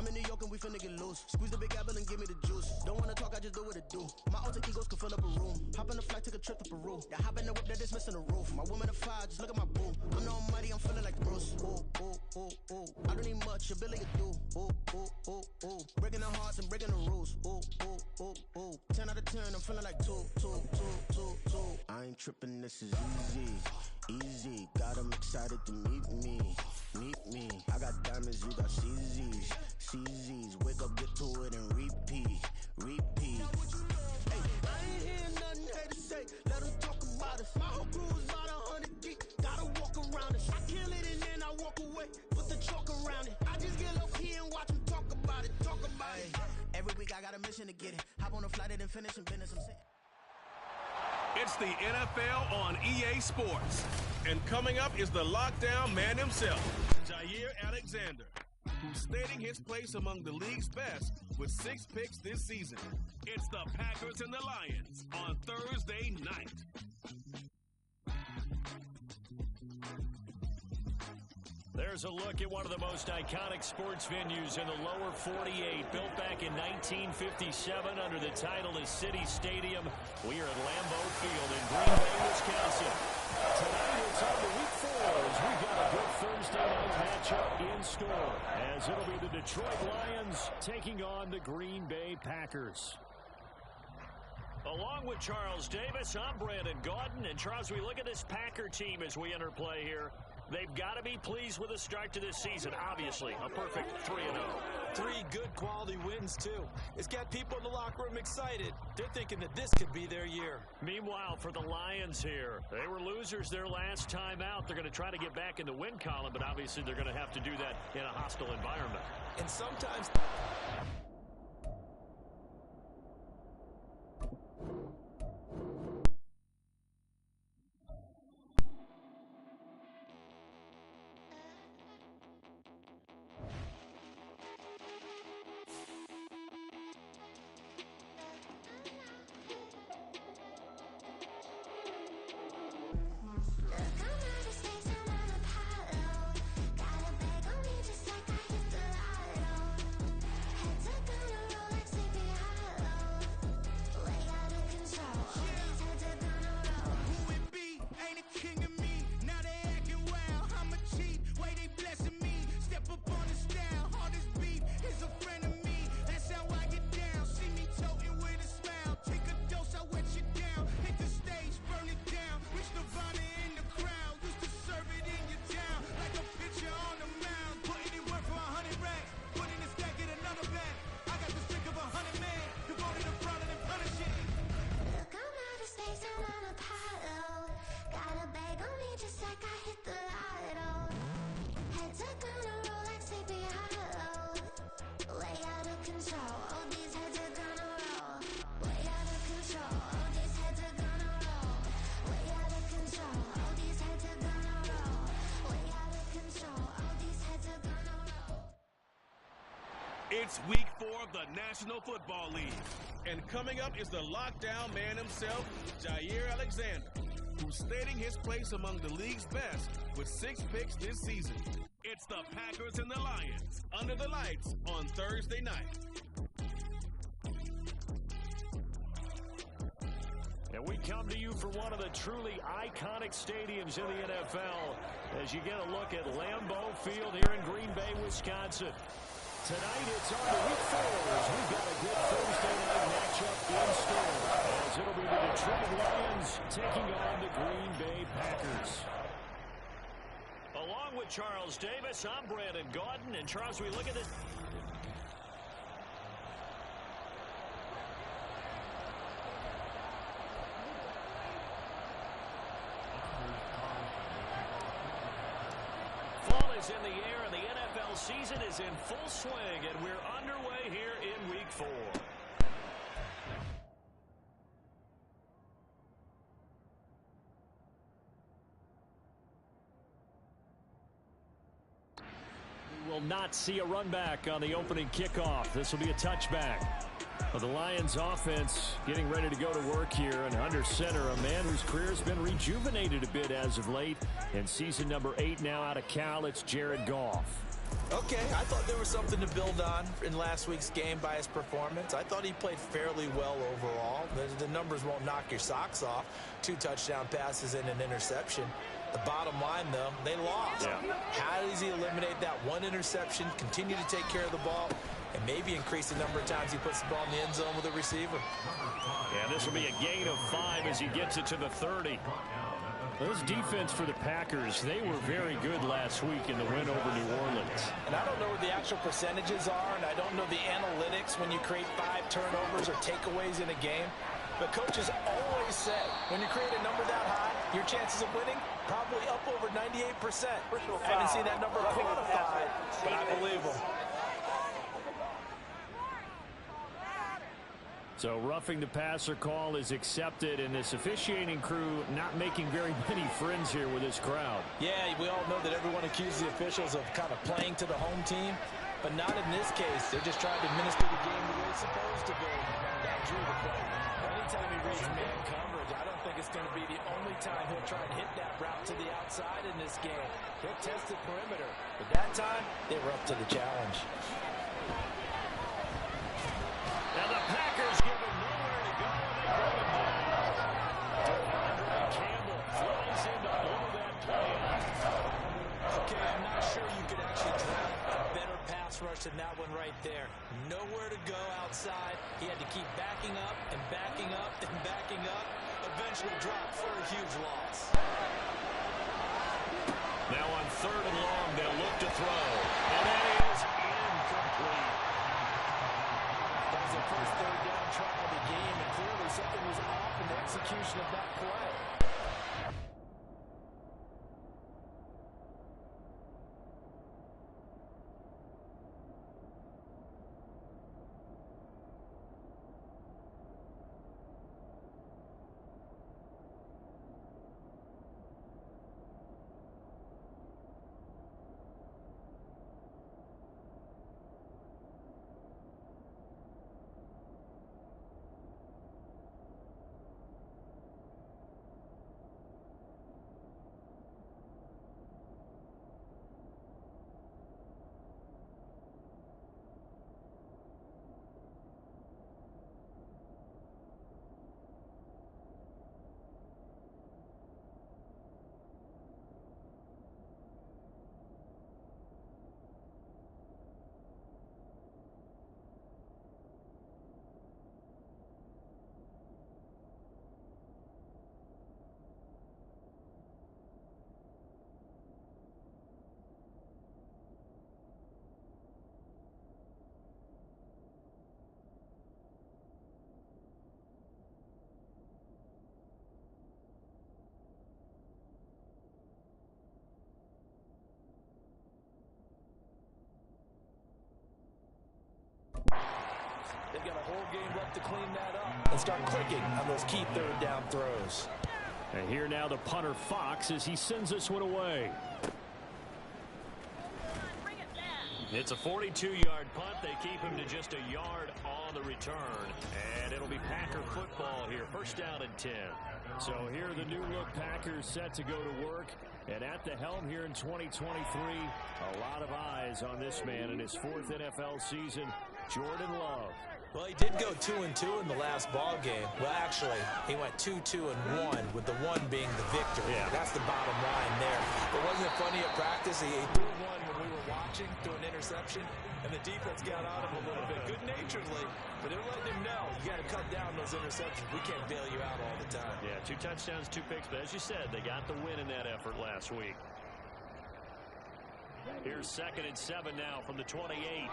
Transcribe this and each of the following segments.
I'm in New York and we finna get loose. Squeeze the big apple and give me the juice. Don't wanna talk, I just do what it do. My alter egos can fill up a room. Hop on the flight, take a trip to Peru. Yeah, hop in the whip that is missing the roof. My woman a fire, just look at my boo. I'm the almighty, I'm feeling like Bruce. Ooh, ooh, ooh, ooh. I don't need much, a billy a do. Ooh, ooh, ooh, ooh. Breaking the hearts and breaking the rules. Ooh, ooh, ooh, ooh. 10 out of 10, I'm feeling like 2, 2, 2, 2, 2. I ain't tripping, this is easy. Easy, got 'em excited to meet me. Meet me. I got diamonds, you got CZs. CZs, wake up, get to it and repeat. Repeat. Hey, I ain't hearing nothing haters say. Let them talk about us. My whole crew is about 100 deep. Gotta walk around it. I kill it and then I walk away. Put the chalk around it. I just get low key and watch them talk about it. Talk about it. Every week I got a mission to get it. Hop on a flight and then finish in business. I'm saying. It's the NFL on EA Sports. And coming up is the lockdown man himself, Jair Alexander, who's stating his place among the league's best with 6 picks this season. It's the Packers and the Lions on Thursday night. There's a look at one of the most iconic sports venues in the lower 48, built back in 1957 under the title of City Stadium. We are at Lambeau Field in Green Bay, Wisconsin. Tonight it's on to Week 4 as we've got a good Thursday night matchup in store, as it'll be the Detroit Lions taking on the Green Bay Packers. Along with Charles Davis, I'm Brandon Gaudin. And Charles, we look at this Packer team as we enter play here. They've got to be pleased with the start to this season. Obviously, a perfect 3-0. 3 good quality wins, too. It's got people in the locker room excited. They're thinking that this could be their year. Meanwhile, for the Lions here, they were losers their last time out. They're going to try to get back in the win column, but obviously they're going to have to do that in a hostile environment. And sometimes... It's Week 4 of the National Football League. And coming up is the lockdown man himself, Jair Alexander, who's stating his place among the league's best with 6 picks this season. It's the Packers and the Lions under the lights on Thursday night. And we come to you from one of the truly iconic stadiums in the NFL as you get a look at Lambeau Field here in Green Bay, Wisconsin. Tonight it's on to Week 4 as we've got a good Thursday night matchup in store, as it'll be the Detroit Lions taking on the Green Bay Packers. Along with Charles Davis, I'm Brandon Gaudin. And Charles, we look at this. Fall is in the air, and the NFL season is in full swing, and we're underway here in Week 4. We will not see a run back on the opening kickoff. This will be a touchback. But the Lions offense getting ready to go to work here, and under center, a man whose career has been rejuvenated a bit as of late. In season number 8 now out of Cal, it's Jared Goff. Okay, I thought there was something to build on in last week's game by his performance. I thought he played fairly well overall. The numbers won't knock your socks off. 2 touchdown passes and an interception. The bottom line, though, they lost. Yeah. How does he eliminate that 1 interception, continue to take care of the ball, and maybe increase the number of times he puts the ball in the end zone with a receiver? Yeah, this will be a gain of 5 as he gets it to the 30. Those defense for the Packers, they were very good last week in the win over New Orleans. And I don't know what the actual percentages are, and I don't know the analytics when you create 5 turnovers or takeaways in a game. But coaches always say, when you create a number that high, your chances of winning probably up over 98%. I haven't seen that number quantified, but I believe them. So roughing the passer call is accepted, and this officiating crew not making very many friends here with this crowd. Yeah, we all know that everyone accuses the officials of kind of playing to the home team, but not in this case. They're just trying to administer the game the way it's supposed to be. That drew the play. Anytime he reads man coverage, I don't think it's going to be the only time he'll try and hit that route to the outside in this game. He'll test the perimeter, but that time, they were up to the challenge. Now the Packers give him nowhere to go, and they bring him down. Campbell flies in to blow that play out. Okay, I'm not sure you could actually draft a better pass rush than that one right there. Nowhere to go outside. He had to keep backing up and backing up and backing up. Eventually dropped for a huge loss. Now on 3rd and long, they'll look to throw. And that is incomplete. That was the first 3rd down try of the game, and clearly something was off in the execution of that play. They've got a whole game left to clean that up and start clicking on those key 3rd down throws. And here now the punter Fox as he sends this one away. It's a 42-yard punt. They keep him to just a yard on the return. And it'll be Packer football here. 1st down and 10. So here are the new-look Packers set to go to work. And at the helm here in 2023, a lot of eyes on this man in his 4th NFL season, Jordan Love. Well, he did go 2-2 in the last ball game. Well, actually, he went 2-2-1, with the 1 being the victory. Yeah. That's the bottom line there. But wasn't it funny at practice? He threw one when we were watching, threw an interception, and the defense got on him a little bit, good-naturedly. But they're letting him know, you got to cut down those interceptions. We can't bail you out all the time. Yeah, 2 touchdowns, 2 picks. But as you said, they got the win in that effort last week. Here's 2nd and 7 now from the 28.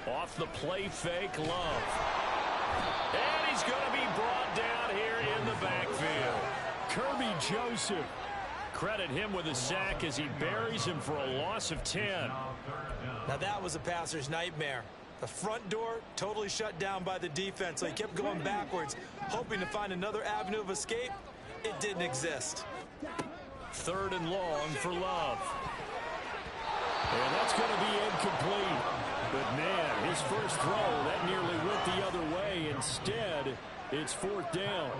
Off the play fake, Love. And he's going to be brought down here in the backfield. Kirby Joseph. Credit him with a sack as he buries him for a loss of 10. Now that was a passer's nightmare. The front door totally shut down by the defense, so he kept going backwards, hoping to find another avenue of escape. It didn't exist. 3rd and long for Love. And that's going to be incomplete. But, man, his first throw, that nearly went the other way. Instead, It's 4th down.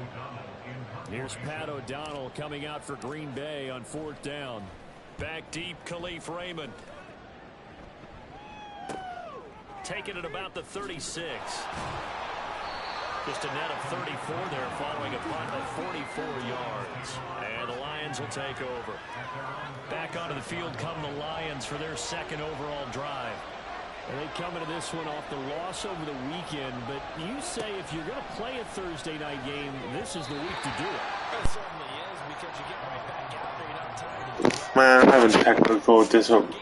Here's Pat O'Donnell coming out for Green Bay on 4th down. Back deep, Khalif Raymond. Taking it about the 36. Just a net of 34 there following a punt of 44 yards. And the Lions will take over. Back onto the field come the Lions for their second overall drive. And they come into this one off the loss over the weekend, but you say if you're going to play a Thursday night game, this is the week to do it. It certainly is, because you get right back out there, you're not tired. Man, I'm having technical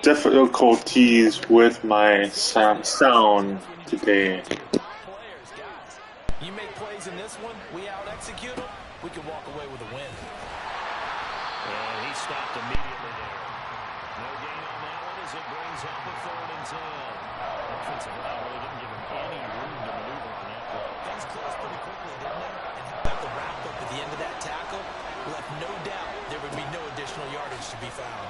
difficulties with my sound today. You make plays in this one, we out-execute them, we can walk away with a win. And he stopped immediately there. No gain on that one as it brings up the 3rd and 10. Offensive line really didn't give him any room to maneuver on that play. Things closed pretty quickly, didn't they? And how about the wrap-up at the end of that tackle? Left no doubt there would be no additional yardage to be found.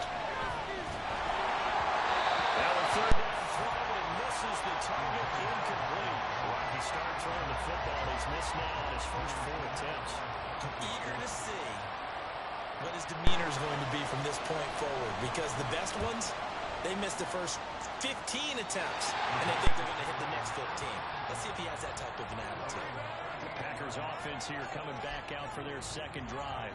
Now a 3rd down throw, and misses the target, incomplete. Rocky started throwing the football. He's missed now on his first 4 attempts. Eager to see what his demeanor is going to be from this point forward, because the best ones, they missed the first 15 attempts, and they think they're going to hit the next 15. Let's see if he has that type of an attitude. The Packers offense here coming back out for their second drive.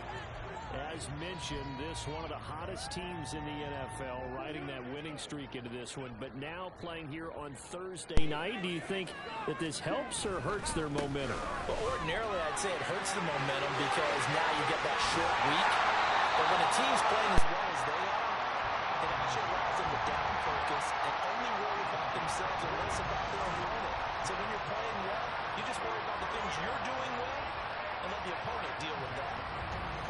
As mentioned, this one of the hottest teams in the NFL, riding that winning streak into this one, but now playing here on Thursday night. Do you think that this helps or hurts their momentum? Well, ordinarily, I'd say it hurts the momentum because now you get that short week. But when a team's playing as well as they are, it actually allows them to down focus and only worry about themselves and less about their opponent. So when you're playing well, you just worry about the things you're doing well and let the opponent deal with that.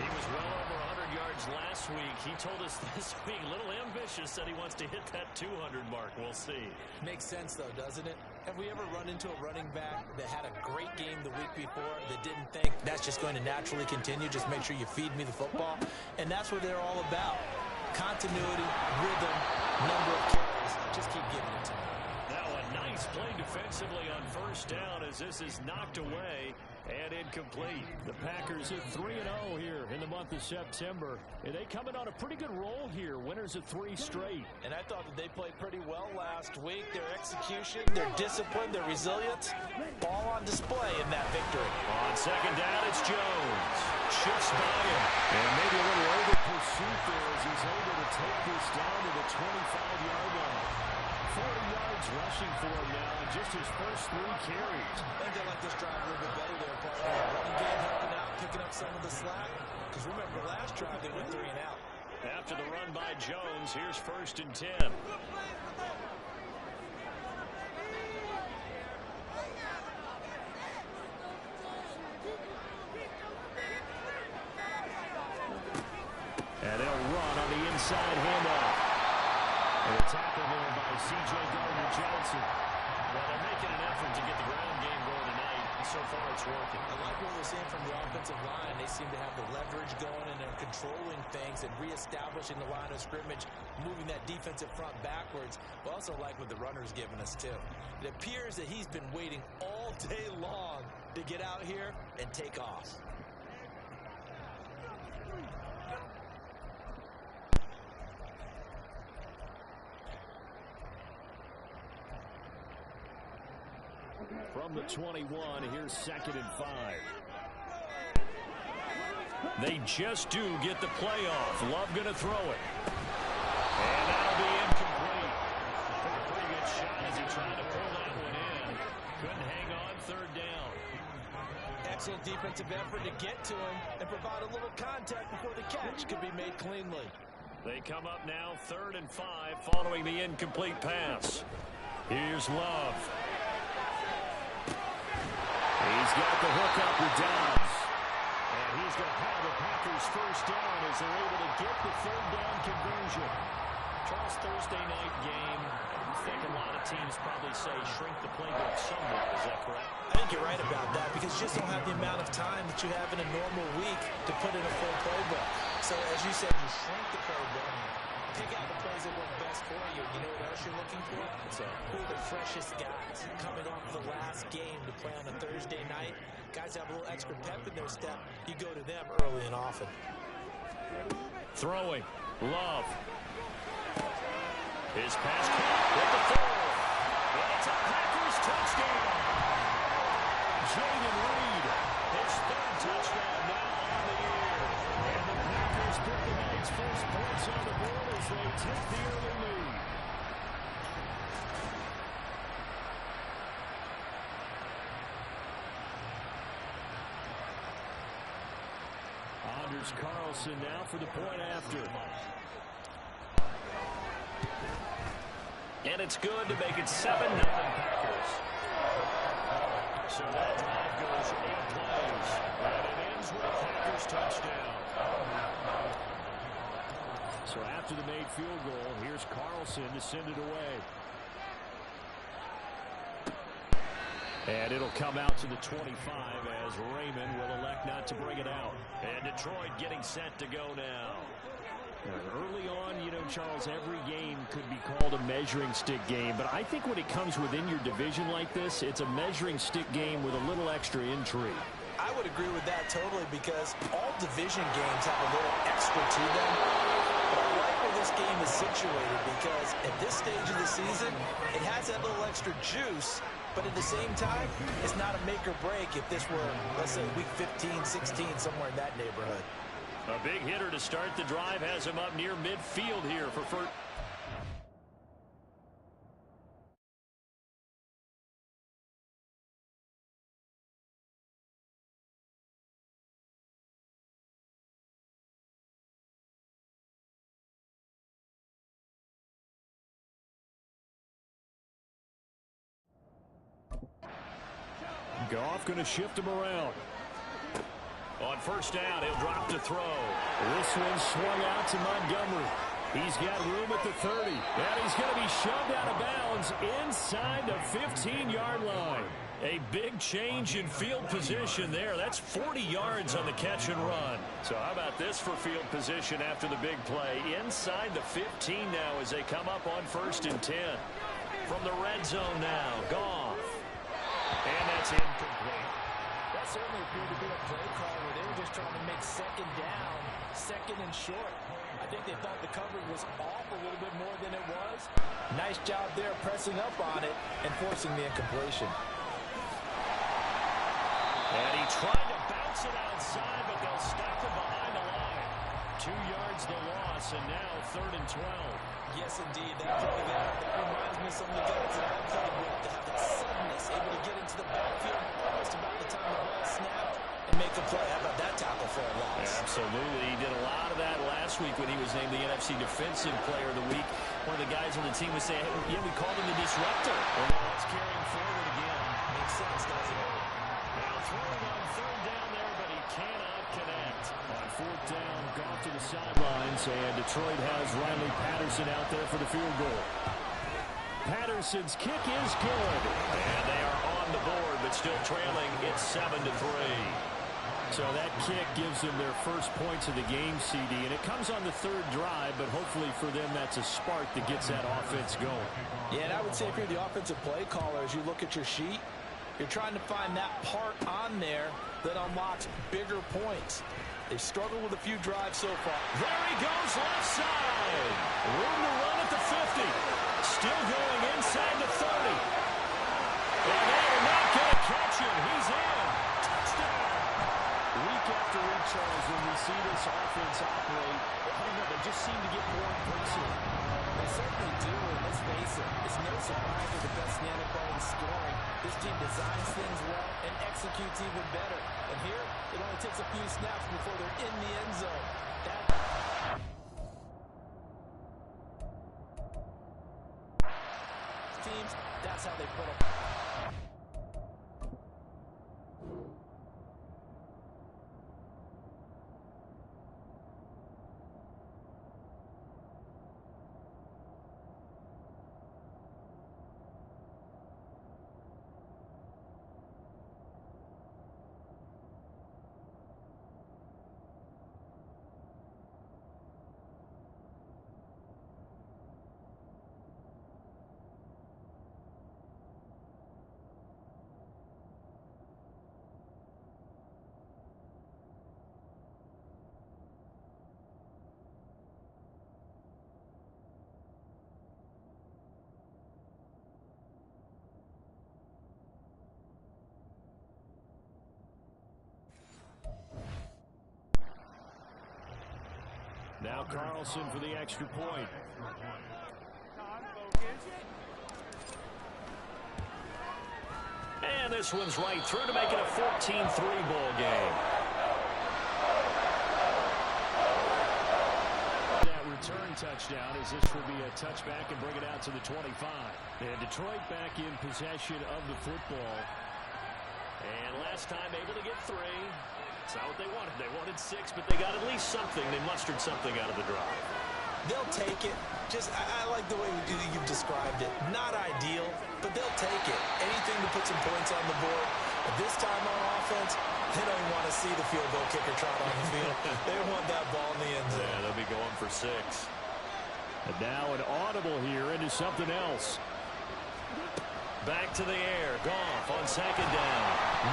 He was well over 100 yards last week. He told us this week, a little ambitious, said he wants to hit that 200 mark. We'll see. Makes sense, though, doesn't it? Have we ever run into a running back that had a great game the week before that didn't think that's just going to naturally continue? Just make sure you feed me the football. And that's what they're all about. Continuity, rhythm, number of carries. Just keep giving it to them. Now a nice play defensively on 1st down as this is knocked away and incomplete. The Packers at 3-0 here in the month of September. And they coming on a pretty good roll here. Winners of 3 straight. And I thought that they played pretty well last week. Their execution, their discipline, their resilience, all on display in that victory. On 2nd down, it's Jones. Shifts by him. And maybe a little over pursuit there as he's able to take this down to the 25-yard line. 40 yards rushing for him now in just his first 3 carries. I think they like this drive a little bit better there, partner. Running game helping out, picking up some of the slack. Because remember, the last drive they went 3 and out. After the run by Jones, here's 1st and 10. And they'll run on the inside handoff. And a tackle there by C.J. Gardner-Johnson. Well, they're making an effort to get the ground game going tonight, and so far it's working. I like what we're seeing from the offensive line. They seem to have the leverage going, and they're controlling things and reestablishing the line of scrimmage, moving that defensive front backwards. But also like what the runner's giving us, too. It appears that he's been waiting all day long to get out here and take off. From the 21, here's 2nd and 5. They just do get the playoff. Love going to throw it. And that'll be incomplete. Took a pretty good shot as he tried to pull that one in. Couldn't hang on 3rd down. Excellent defensive effort to get to him and provide a little contact before the catch could be made cleanly. They come up now 3rd and 5 following the incomplete pass. Here's Love. He's got the hook up with Downs. And he's going to have the Packers 1st down as they're able to get the 3rd down conversion. Charles, Thursday night game. I think a lot of teams probably say shrink the playbook somewhat. Is that correct? I think you're right about that because you just don't have the amount of time that you have in a normal week to put in a full playbook. So as you said, you shrink the playbook. Pick out the plays that work best for you. You know what else you're looking for? So who are the freshest guys coming off the last game to play on a Thursday night? Guys have a little extra pep in their step. You go to them early and often. Throwing. Love. His pass caught with the throw. And it's a Packers touchdown. Jaden Reed, his third touchdown now on the year. And the Packers put the night's first points on the board as they take the early lead. Anders Carlson now for the point after. And it's good to make it 7-0 Packers. So that drive goes 8 plays. And it ends with a Packers touchdown. So after the made field goal, here's Carlson to send it away. And it'll come out to the 25 as Raymond will elect not to bring it out. And Detroit getting set to go now. Early on, you know, Charles, every game could be called a measuring stick game. But I think when it comes within your division like this, it's a measuring stick game with a little extra intrigue. I would agree with that totally because all division games have a little extra to them. But I like where this game is situated because at this stage of the season, it has that little extra juice. But at the same time, it's not a make or break if this were, let's say, week 15, 16, somewhere in that neighborhood. A big hitter to start the drive has him up near midfield here for first. Goff going to shift him around. On first down, he'll drop to throw. This one swung out to Montgomery. He's got room at the 30. And he's going to be shoved out of bounds inside the 15-yard line. A big change in field position there. That's 40 yards on the catch and run. So how about this for field position after the big play? Inside the 15 now as they come up on first and 10. From the red zone now, Goff. And that's incomplete. That certainly appeared to be a play call where they were just trying to make second down, second and short. I think they thought the coverage was off a little bit more than it was. Nice job there pressing up on it and forcing the incompletion. And he tried to bounce it outside, but they'll stop it behind the line. 2 yards the loss, and now 3rd and 12. Yes, indeed. That play there, that reminds me of some of the guys that I played with that have that suddenness, able to get into the backfield almost about the time the ball snapped and make a play. How about that tackle for a loss? Absolutely. He did a lot of that last week when he was named the NFC Defensive Player of the Week. One of the guys on the team was saying, hey, yeah, we called him the disruptor. Well, now it's carrying forward again. Makes sense, doesn't it? Now throwing on 3rd down there, but he cannot connect. On 4th down, Goff to the sidelines, and Detroit has Riley Patterson out there for the field goal. Patterson's kick is good. And they are on the board, but still trailing. It's 7-3. So that kick gives them their first points of the game, CD, and it comes on the 3rd drive, but hopefully for them that's a spark that gets that offense going. Yeah, and I would say if you're the offensive play caller, as you look at your sheet, you're trying to find that part on there that unlocks bigger points. They've struggled with a few drives so far. There he goes left side. Room to run at the 50. Still going inside the 30. And they are not going to catch him. He's in. Touchdown. Week after week, Charles, when we see this offense operate, I don't know, they just seem to get more impressive. They certainly do, and let's face it, it's no surprise they're the best in the NFL in scoring. This team designs things well and executes even better. And here, it only takes a few snaps before they're in the end zone. Teams, that's how they put them. now Carlson for the extra point. And this one's right through to make it a 14-3 ball game. That return touchdown as this will be a touchback and bring it out to the 25. And Detroit back in possession of the football. And last time able to get 3. It's not what they wanted. They wanted 6, but they got at least something. They mustered something out of the drive. They'll take it. I like the way you've described it. Not ideal, but they'll take it. Anything to put some points on the board. But this time on offense, they don't want to see the field goal kicker trot on the field. They want that ball in the end zone. Yeah, they'll be going for 6. And now an audible here into something else. Back to the air. Goff on second down.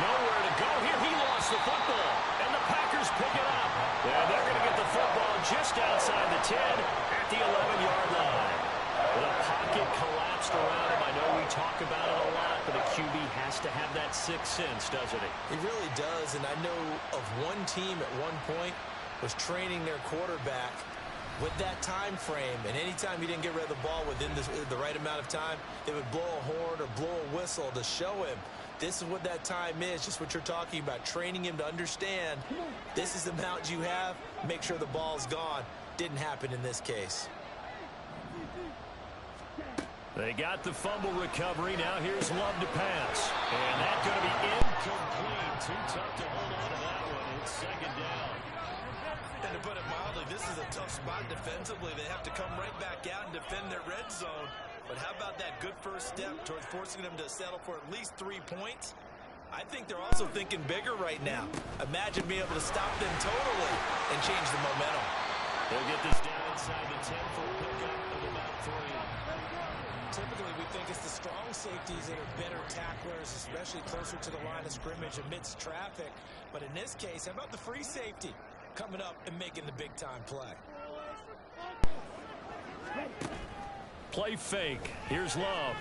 Nowhere to go here. He lost the football. And the Packers pick it up. And they're going to get the football just outside the 10 at the 11-yard line. The pocket collapsed around him. I know we talk about it a lot, but a QB has to have that sixth sense, doesn't he? He really does. And I know of one team at one point was training their quarterback with that time frame, and anytime he didn't get rid of the ball within the right amount of time, they would blow a horn or blow a whistle to show him this is what that time is, just what you're talking about, training him to understand this is the amount you have, make sure the ball's gone. Didn't happen in this case. They got the fumble recovery. Now here's Love to pass. And that's going to be incomplete. Too tough to hold on to that one. It's second down. And to put it mildly, this is a tough spot defensively. They have to come right back out and defend their red zone. But how about that good first step towards forcing them to settle for at least 3 points? I think they're also thinking bigger right now. Imagine being able to stop them totally and change the momentum. They'll get this down inside the 10 for a pickup of about 3. Typically, we think it's the strong safeties that are better tacklers, especially closer to the line of scrimmage amidst traffic. But in this case, how about the free safety coming up and making the big-time play? Play fake. Here's Love.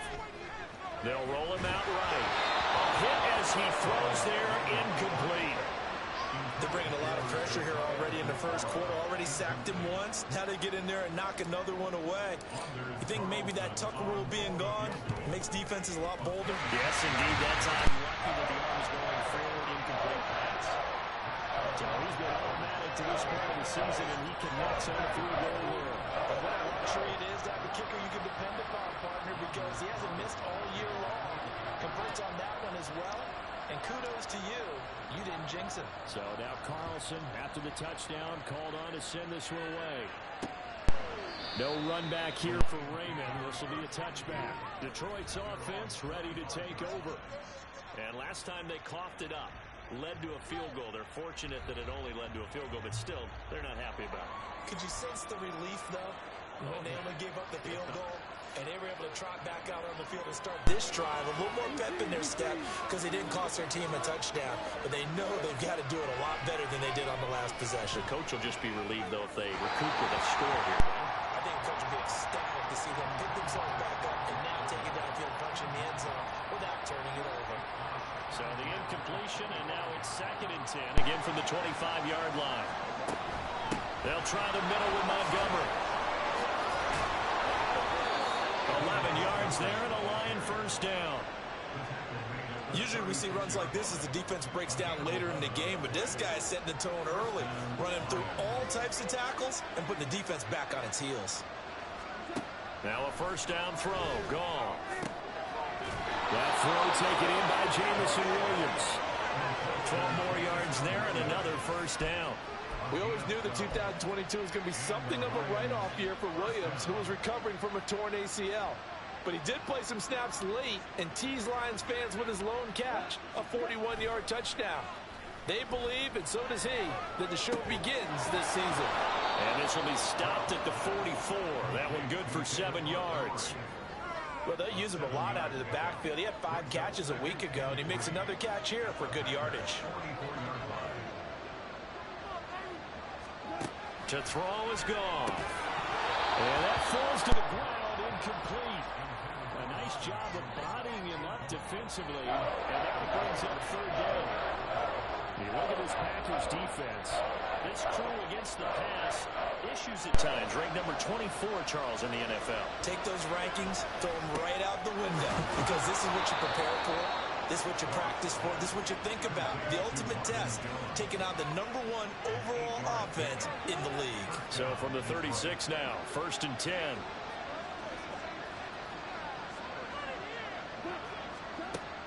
They'll roll him out right. A hit as he throws there, incomplete. They're bringing a lot of pressure here already in the first quarter. Already sacked him once. Now they get in there and knock another one away. You think maybe that tuck rule being gone makes defenses a lot bolder? Yes, indeed. That time lucky with the arms going forward, incomplete pass. So he's been automatic to this point of the season, and he connects on a field-goal world. And what a luxury it is to have a kicker you can depend upon, partner, because he hasn't missed all year long. Converts on that one as well. And kudos to you. You didn't jinx him. So now Carlson, after the touchdown, called on to send this one away. No run back here for Raymond. This will be a touchback. Detroit's offense ready to take over. And last time they coughed it up, led to a field goal. They're fortunate that it only led to a field goal, but still, they're not happy about it. Could you sense the relief, though, when they only gave up the field goal? And they were able to trot back out on the field and start this drive. A little more pep in their step because they didn't cost their team a touchdown. But they know they've got to do it a lot better than they did on the last possession. The coach will just be relieved, though, if they recoup with a score here. I think the coach will be ecstatic to see them pick themselves back up and now take it downfield, punching the end zone without turning it over. So the incompletion, and now it's 2nd and 10, again from the 25-yard line. They'll try the middle with Montgomery. 11 yards there and a Lion first down. Usually we see runs like this as the defense breaks down later in the game, but this guy is setting the tone early, running through all types of tackles and putting the defense back on its heels. Now a first down throw. Gone. That throw taken in by Jamison Williams. 12 more yards there and another first down. We always knew that 2022 was going to be something of a write-off year for Williams, who was recovering from a torn ACL. But he did play some snaps late and teased Lions fans with his lone catch, a 41-yard touchdown. They believe, and so does he, that the show begins this season. And this will be stopped at the 44. That one good for 7 yards. Well, they'll use him a lot out of the backfield. He had 5 catches a week ago, and he makes another catch here for good yardage. To throw is gone. And that falls to the ground, incomplete. A nice job of bodying him up defensively. And that brings up 3rd down. You look at this Packers defense. This crew against the pass, issues at times. Ranked number 24, Charles, in the NFL. Take those rankings, throw them right out the window, because this is what you prepare for. This is what you practice for. This is what you think about. The ultimate test, taking on the #1 overall offense in the league. So from the 36 now, 1st and 10.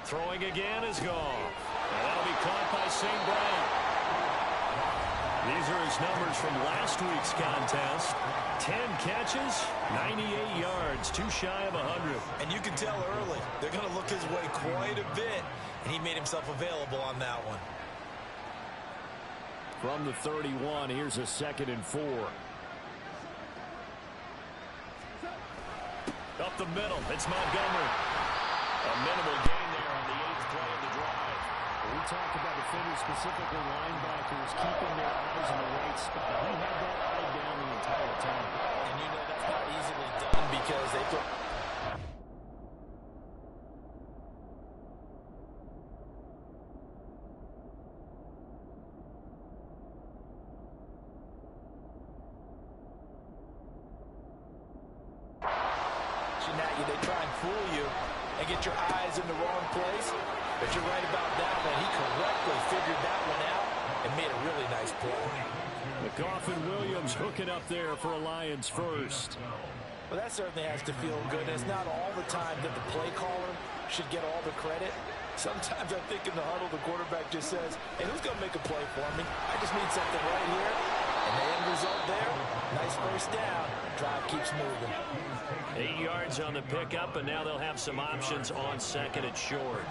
Throwing again is gone. And that'll be caught by St. Brown. These are his numbers from last week's contest. 10 catches, 98 yards, too shy of 100. And you can tell early, they're going to look his way quite a bit, and he made himself available on that one. From the 31, here's a 2nd and 4. Up the middle, it's Montgomery. A minimal gain there on the 8th play of the drive. We talked about defenders, specifically linebackers, keeping their eyes in the right spot. He had that eye down the entire time. And you know that's not easily done because they put... They try and fool you and get your eyes in the wrong place. But you're right about that one. He correctly figured that one out and made a really nice play. McGough and Williams hooking up there for a Lions first. Well, that certainly has to feel good. And it's not all the time that the play caller should get all the credit. Sometimes I think in the huddle, the quarterback just says, hey, who's going to make a play for me? I just need something right here. And the end result there, nice first down. Drive keeps moving. 8 yards on the pickup, and now they'll have some options on 2nd and short.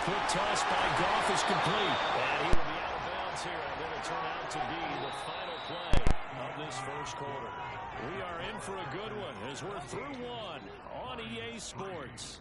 Quick toss by Goff is complete. And he will be out of bounds here. And it'll turn out to be the final play of this first quarter. We are in for a good one as we're through one on EA Sports.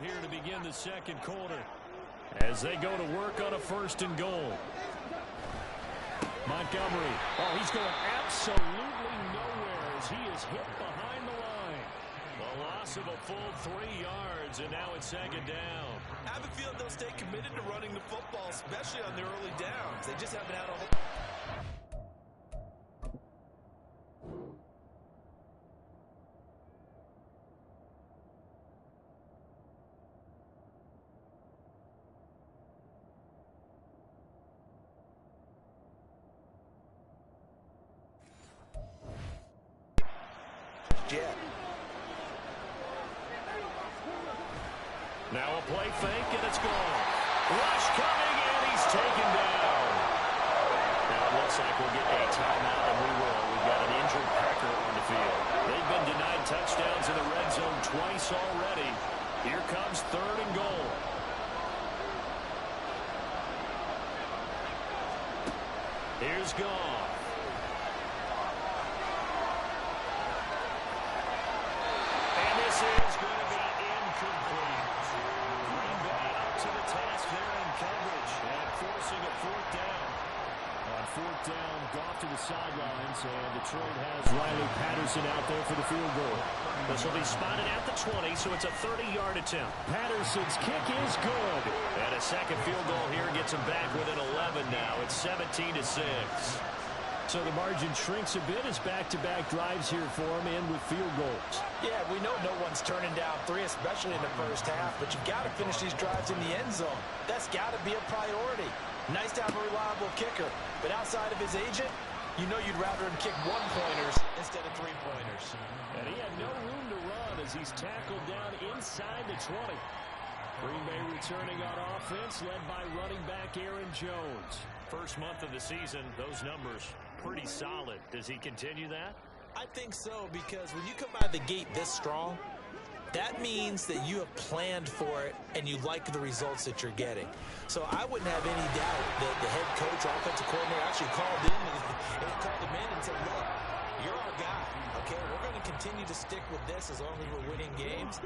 Here to begin the second quarter as they go to work on a 1st and goal. Montgomery. Oh, he's going absolutely nowhere as he is hit behind the line. The loss of a full 3 yards, and now it's 2nd down. I have a feeling they'll stay committed to running the football, especially on the early downs. They just haven't had a whole... Now a play fake, and it's gone. Rush coming, and he's taken down. Now it looks like we'll get a timeout, and we will. We've got an injured Packer on the field. They've been denied touchdowns in the red zone twice already. Here comes 3rd and goal. Here's Goff. And this is going to be incomplete. Green Bay up to the task there in coverage and forcing a 4th down. On 4th down, Goff to the sidelines, and Detroit has Riley Patterson out there for the field goal. This will be spotted at the 20, so it's a 30-yard attempt. Patterson's kick is good. And a second field goal here gets him back within 11 now. It's 17-6. So the margin shrinks a bit as back-to-back drives here for him and with field goals. Yeah, we know no one's turning down 3, especially in the first half, but you've got to finish these drives in the end zone. That's got to be a priority. Nice to have a reliable kicker, but outside of his agent, you know you'd rather him kick 1-pointers instead of 3-pointers. And he had no room to run as he's tackled down inside the 20. Green Bay returning on offense, led by running back Aaron Jones. First month of the season, those numbers pretty solid. Does he continue that? I think so, because when you come out of the gate this strong, that means that you have planned for it and you like the results that you're getting. So I wouldn't have any doubt that the head coach or offensive coordinator actually called him in and said, look, you're our guy, okay? We're going to continue to stick with this as long as we're winning games.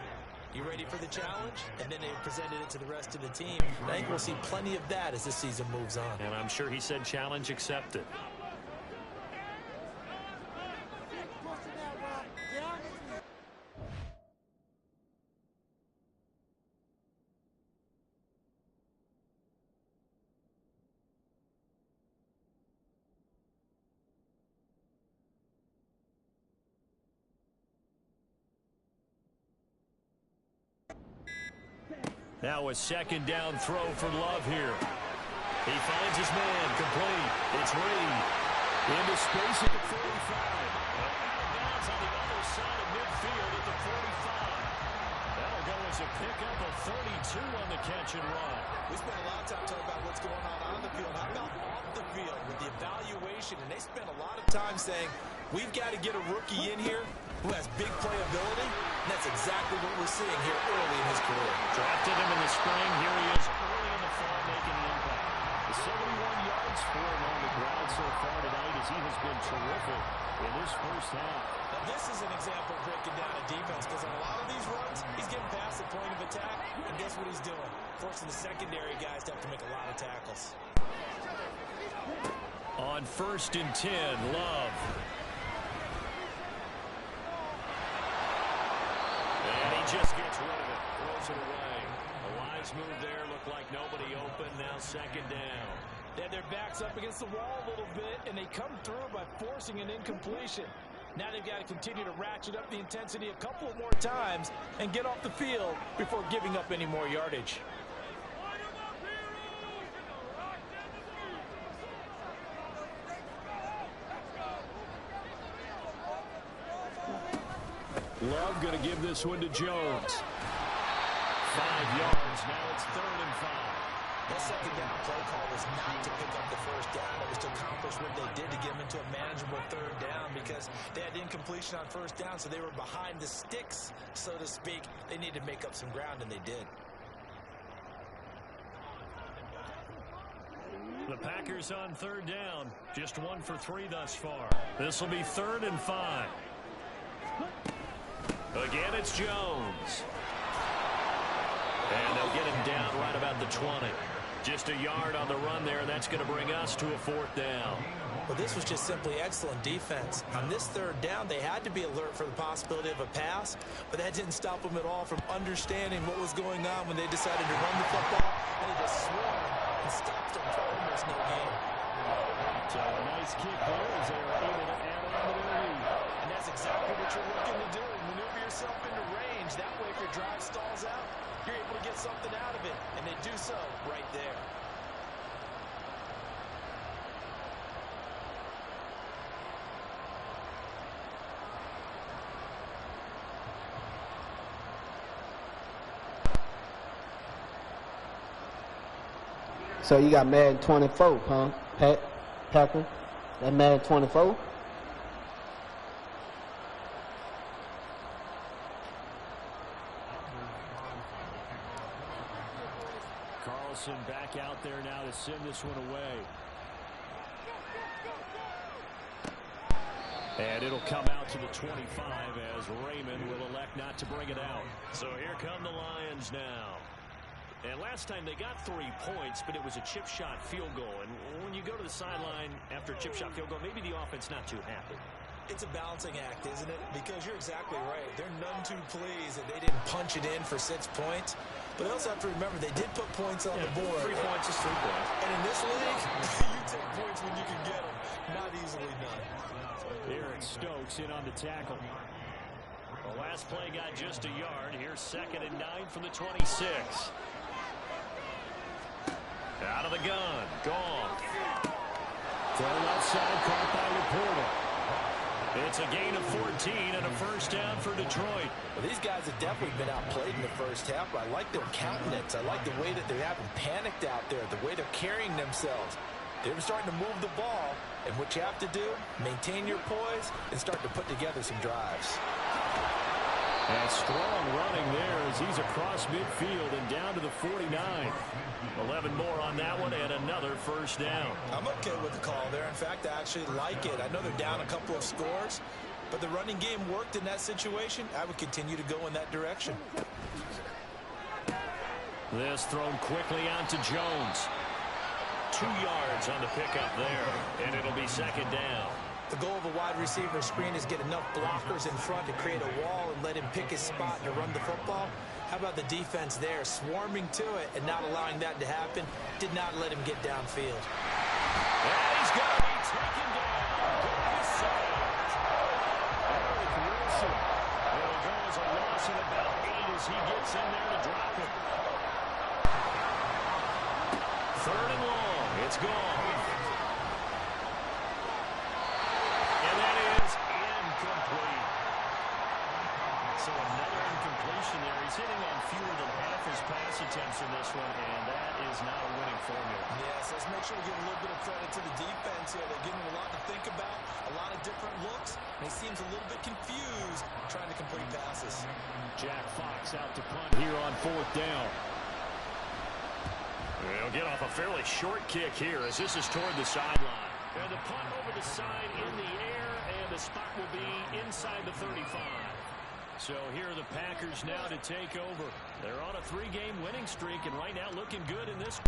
You ready for the challenge? And then they presented it to the rest of the team. And I think we'll see plenty of that as this season moves on. And I'm sure he said challenge accepted. Now a second down throw for Love here. He finds his man, complete. It's Reed. Into space at the 45. Bounds on the other side of midfield at the 45. That'll go as a pickup of 32 on the catch and run. We spent a lot of time talking about what's going on the field. How about off the field with the evaluation? And they spent a lot of time saying, we've got to get a rookie in here who has big playability, and that's exactly what we're seeing here early in his career. Drafted him in the spring. Here he is early in the fall making an impact. The 71 yards for him on the ground so far tonight as he has been terrific in this first half. Now this is an example of breaking down a defense, because on a lot of these runs, he's getting past the point of attack, and guess what he's doing? Forcing the secondary guys to have to make a lot of tackles. On 1st and 10, Love. And he just gets rid of it. Throws it away. A wise move there. Looked like nobody open. Now second down. They had their backs up against the wall a little bit, and they come through by forcing an incompletion. Now they've got to continue to ratchet up the intensity a couple more times and get off the field before giving up any more yardage. Love going to give this one to Jones. 5 yards. Now it's 3rd and 5. That second down play call was not to pick up the first down. It was to accomplish what they did to get them into a manageable 3rd down, because they had incompletion on 1st down, so they were behind the sticks, so to speak. They needed to make up some ground, and they did. The Packers on 3rd down. Just 1 for 3 thus far. This will be 3rd and 5. Again, it's Jones. And they'll get him down right about the 20. Just a yard on the run there. That's going to bring us to a 4th down. Well, this was just simply excellent defense. On this 3rd down, they had to be alert for the possibility of a pass, but that didn't stop them at all from understanding what was going on when they decided to run the football, and it just swung and stopped them for almost no gain. So a nice kick there as they were able to add on to their lead. And that's exactly what you're looking to do. Maneuver yourself into range. That way, if your drive stalls out, you're able to get something out of it. And they do so right there. So you got Madden 24, huh, Packer? That Madden 24? Carlson back out there now to send this one away. And it'll come out to the 25 as Raymond will elect not to bring it out. So here come the Lions now. And last time they got 3 points, but it was a chip shot field goal. And when you go to the sideline after a chip shot field goal, maybe the offense not too happy. It's a balancing act, isn't it? Because you're exactly right. They're none too pleased that they didn't punch it in for 6 points. But they also have to remember they did put points on the board. 3 points is 3 points. And in this league, you take points when you can get them. Not easily done. Eric Stokes in on the tackle. The last play got just a yard. Here's 2nd and 9 from the 26. Out of the gun. Gone. Thrown outside, caught by Laporta. It's a gain of 14 and a first down for Detroit. Well, these guys have definitely been outplayed in the first half, but I like their countenance. I like the way that they haven't panicked out there, the way they're carrying themselves. They're starting to move the ball, and what you have to do, maintain your poise and start to put together some drives. And strong running there as he's across midfield and down to the 49. 11 more on that one and another first down. I'm okay with the call there. In fact, I actually like it. I know they're down a couple of scores, but the running game worked in that situation. I would continue to go in that direction. This thrown quickly out to Jones. 2 yards on the pickup there, and it'll be second down. The goal of a wide receiver screen is get enough blockers in front to create a wall and let him pick his spot to run the football. How about the defense there, swarming to it and not allowing that to happen? Did not let him get downfield. And he's going to be taken down. Eric Wilson will go as a loss of about 8 as he gets in there to drop it. 3rd and long. It's gone. And that is incomplete. So another incompletion there. He's hitting on fewer than half his pass attempts in this one, and that is not a winning formula. Yes, let's make sure we give a little bit of credit to the defense here. They're giving him a lot to think about, a lot of different looks, and he seems a little bit confused trying to complete passes. Jack Fox out to punt here on 4th down. They'll get off a fairly short kick here as this is toward the sideline. And the punt over the side in the air, and the spot will be inside the 35. So here are the Packers now to take over. They're on a 3-game winning streak, and right now looking good in this.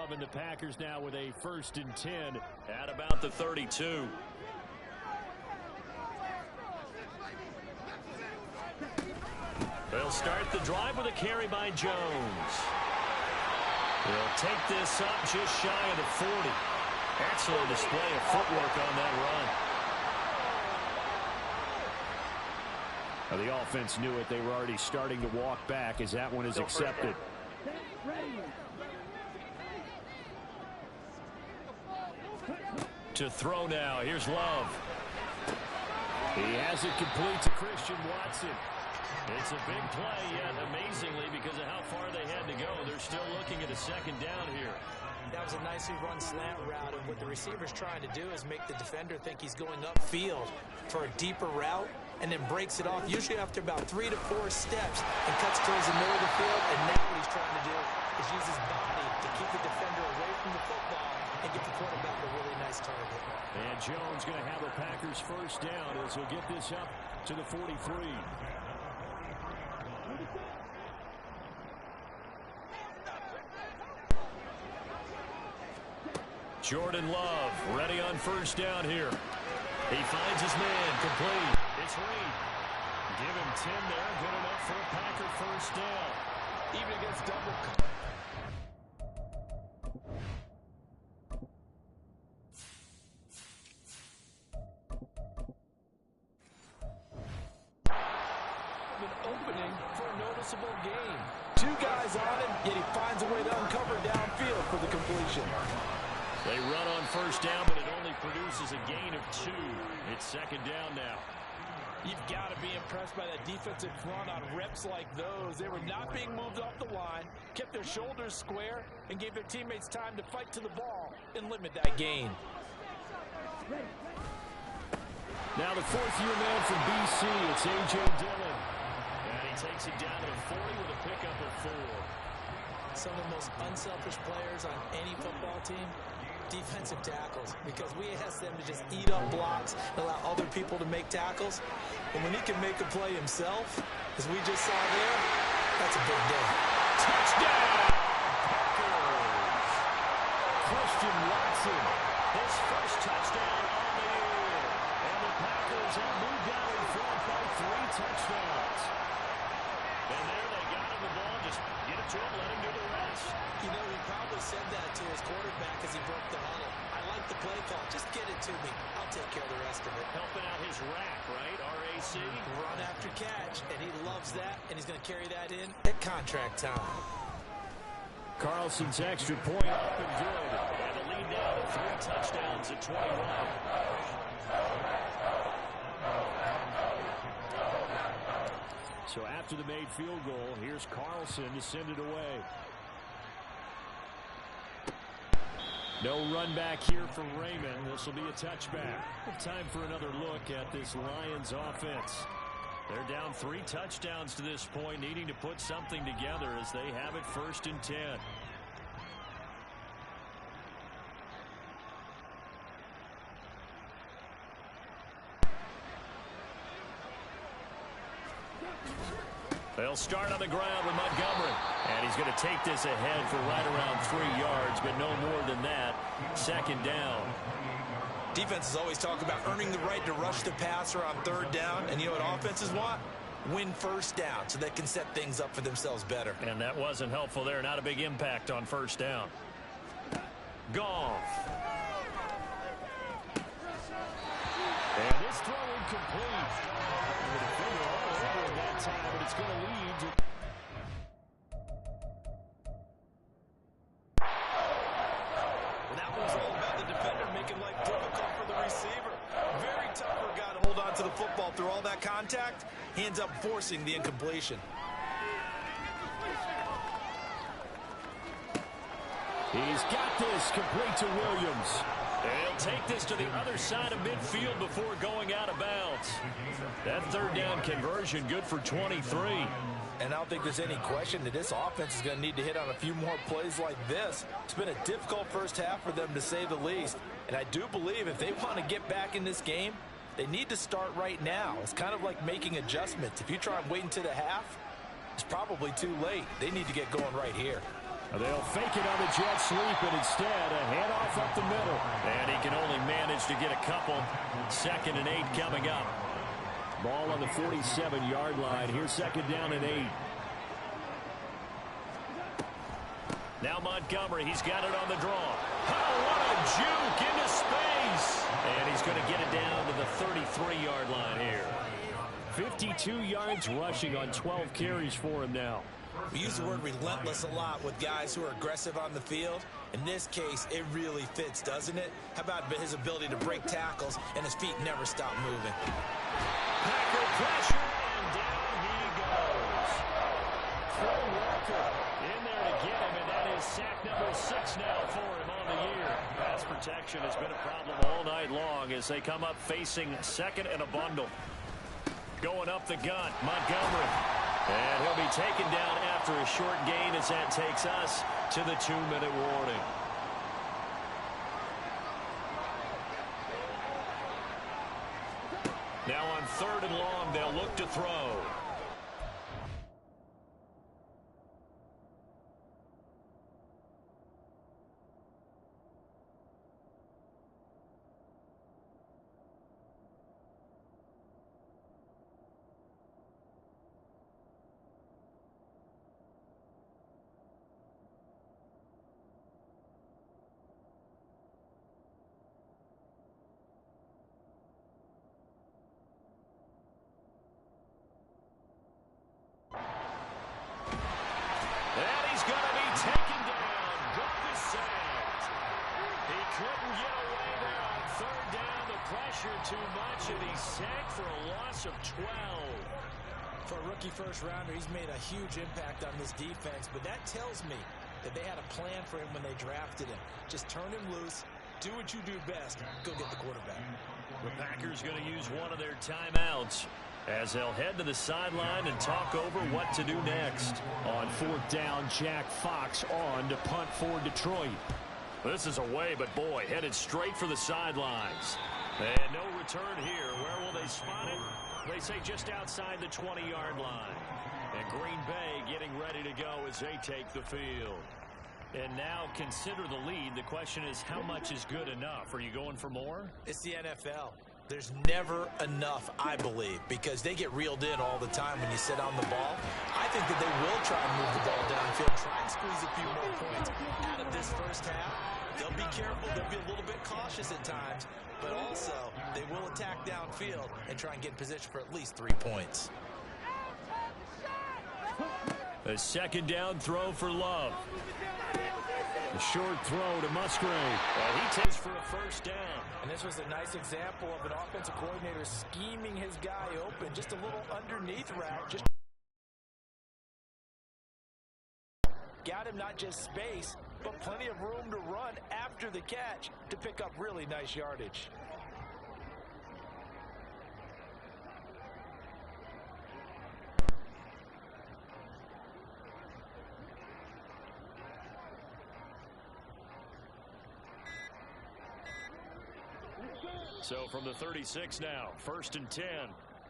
Love and the Packers now with a 1st and 10 at about the 32. They'll start the drive with a carry by Jones. They'll take this up just shy of the 40. Excellent display of footwork on that run. Now, the offense knew it. They were already starting to walk back as that one is accepted. To throw now. Here's Love. He has it complete to Christian Watson. It's a big play, yet amazingly, because of how far they had to go, they're still looking at a 2nd down here. That was a nicely run slant route, and what the receiver's trying to do is make the defender think he's going upfield for a deeper route, and then breaks it off, usually after about 3 to 4 steps, and cuts towards the middle of the field. And now what he's trying to do is use his body to keep the defender away from the football and get the quarterback a really nice target. And Jones going to have a Packers 1st down as he'll get this up to the 43. Jordan Love ready on 1st down here. He finds his man complete. It's Reed. Give him 10 there. Good enough for a Packer 1st down. Even against double. An opening for a noticeable gain. 2 guys on him, yet he finds a way to uncover downfield for the completion. They run on 1st down, but it only produces a gain of 2. It's 2nd down now. You've got to be impressed by that defensive front on reps like those. They were not being moved off the line, kept their shoulders square, and gave their teammates time to fight to the ball and limit that gain. Now the 4th-year man from BC, it's A.J. Dillon. And he takes it down to the 40 with a pickup of 4. Some of the most unselfish players on any football team, defensive tackles, because we ask them to just eat up blocks and allow other people to make tackles. And when he can make a play himself, as we just saw there, that's a big day. Touchdown! Packers! Christian Watson, his 1st touchdown on the year. And the Packers have moved down in front by 3 touchdowns. And there they got him the ball. Just get it to him, let him do the rest. You know, he probably said that to his quarterback as he broke the huddle. I like the play call. Just get it to me. I'll take care of the rest of it. Helping out his rack, right? RAC. Run after catch, and he loves that, and he's going to carry that in at contract time. Carlson's extra point up and good. And the lead now to 3 touchdowns at 21. So after the made field goal, here's Carlson to send it away. No run back here for Raymond. This will be a touchback. Time for another look at this Lions offense. They're down 3 touchdowns to this point, needing to put something together as they have it 1st and 10. They'll start on the ground with Montgomery. And he's going to take this ahead for right around 3 yards, but no more than that. 2nd down. Defenses always talk about earning the right to rush the passer on 3rd down. And you know what offenses want? Win 1st down so they can set things up for themselves better. And that wasn't helpful there. Not a big impact on 1st down. Goff. And this throw incomplete. With a finger all over him that time, but it's going to lead to... Well, that was all about the defender making life difficult for the receiver. Very tough for a guy to hold on to the football through all that contact. He ends up forcing the incompletion. He's got this complete to Williams. They'll take this to the other side of midfield before going out of bounds. That 3rd down conversion good for 23. And I don't think there's any question that this offense is going to need to hit on a few more plays like this. It's been a difficult first half for them, to say the least. And I do believe if they want to get back in this game, they need to start right now. It's kind of like making adjustments. If you try and wait until the half, it's probably too late. They need to get going right here. They'll fake it on the jet sweep, and instead a handoff up the middle. And he can only manage to get a couple. 2nd and 8 coming up. Ball on the 47-yard line. Here's 2nd down and 8. Now Montgomery, he's got it on the draw. Oh, what a juke into space. And he's going to get it down to the 33-yard line here. 52 yards rushing on 12 carries for him now. We use the word relentless a lot with guys who are aggressive on the field. In this case, it really fits, doesn't it? How about his ability to break tackles and his feet never stop moving? Packer pressure, and down he goes. Trey Walker in there to get him, and that is sack number 6 now for him on the year. Pass protection has been a problem all night long as they come up facing 2nd and a bundle. Going up the gun, Montgomery. And he'll be taken down after a short gain as that takes us to the 2-minute warning. Now on 3rd and long, they'll look to throw. Too much, and he's sacked for a loss of 12. For a rookie first-rounder, he's made a huge impact on this defense, but that tells me that they had a plan for him when they drafted him. Just turn him loose, do what you do best, go get the quarterback. The Packers going to use one of their timeouts as they'll head to the sideline and talk over what to do next. On 4th down, Jack Fox on to punt for Detroit. This is away, but boy, headed straight for the sidelines. And no return here. Where will they spot it? They say just outside the 20-yard line. And Green Bay getting ready to go as they take the field. And now consider the lead. The question is, how much is good enough? Are you going for more? It's the NFL. There's never enough, I believe, because they get reeled in all the time when you sit on the ball. I think that they will try and move the ball downfield, try and squeeze a few more points out of this first half. They'll be careful. They'll be a little bit cautious at times, but also they will attack downfield and try and get in position for at least 3 points. A 2nd down throw for Love. A short throw to Musgrave. And he takes for a first down. And this was a nice example of an offensive coordinator scheming his guy open. Just a little underneath route. Just got him not just space, but plenty of room to run after the catch to pick up really nice yardage. So from the 36 now, 1st and 10.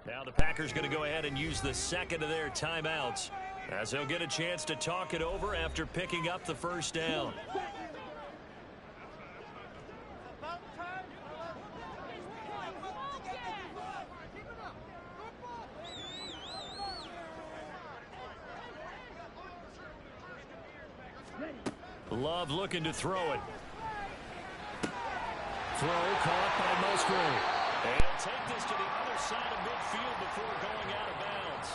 Now the Packers going to go ahead and use the 2nd of their timeouts as they'll get a chance to talk it over after picking up the first down. Love looking to throw it. Throw caught by Musgrave. And he'll take this to the other side of midfield before going out of bounds.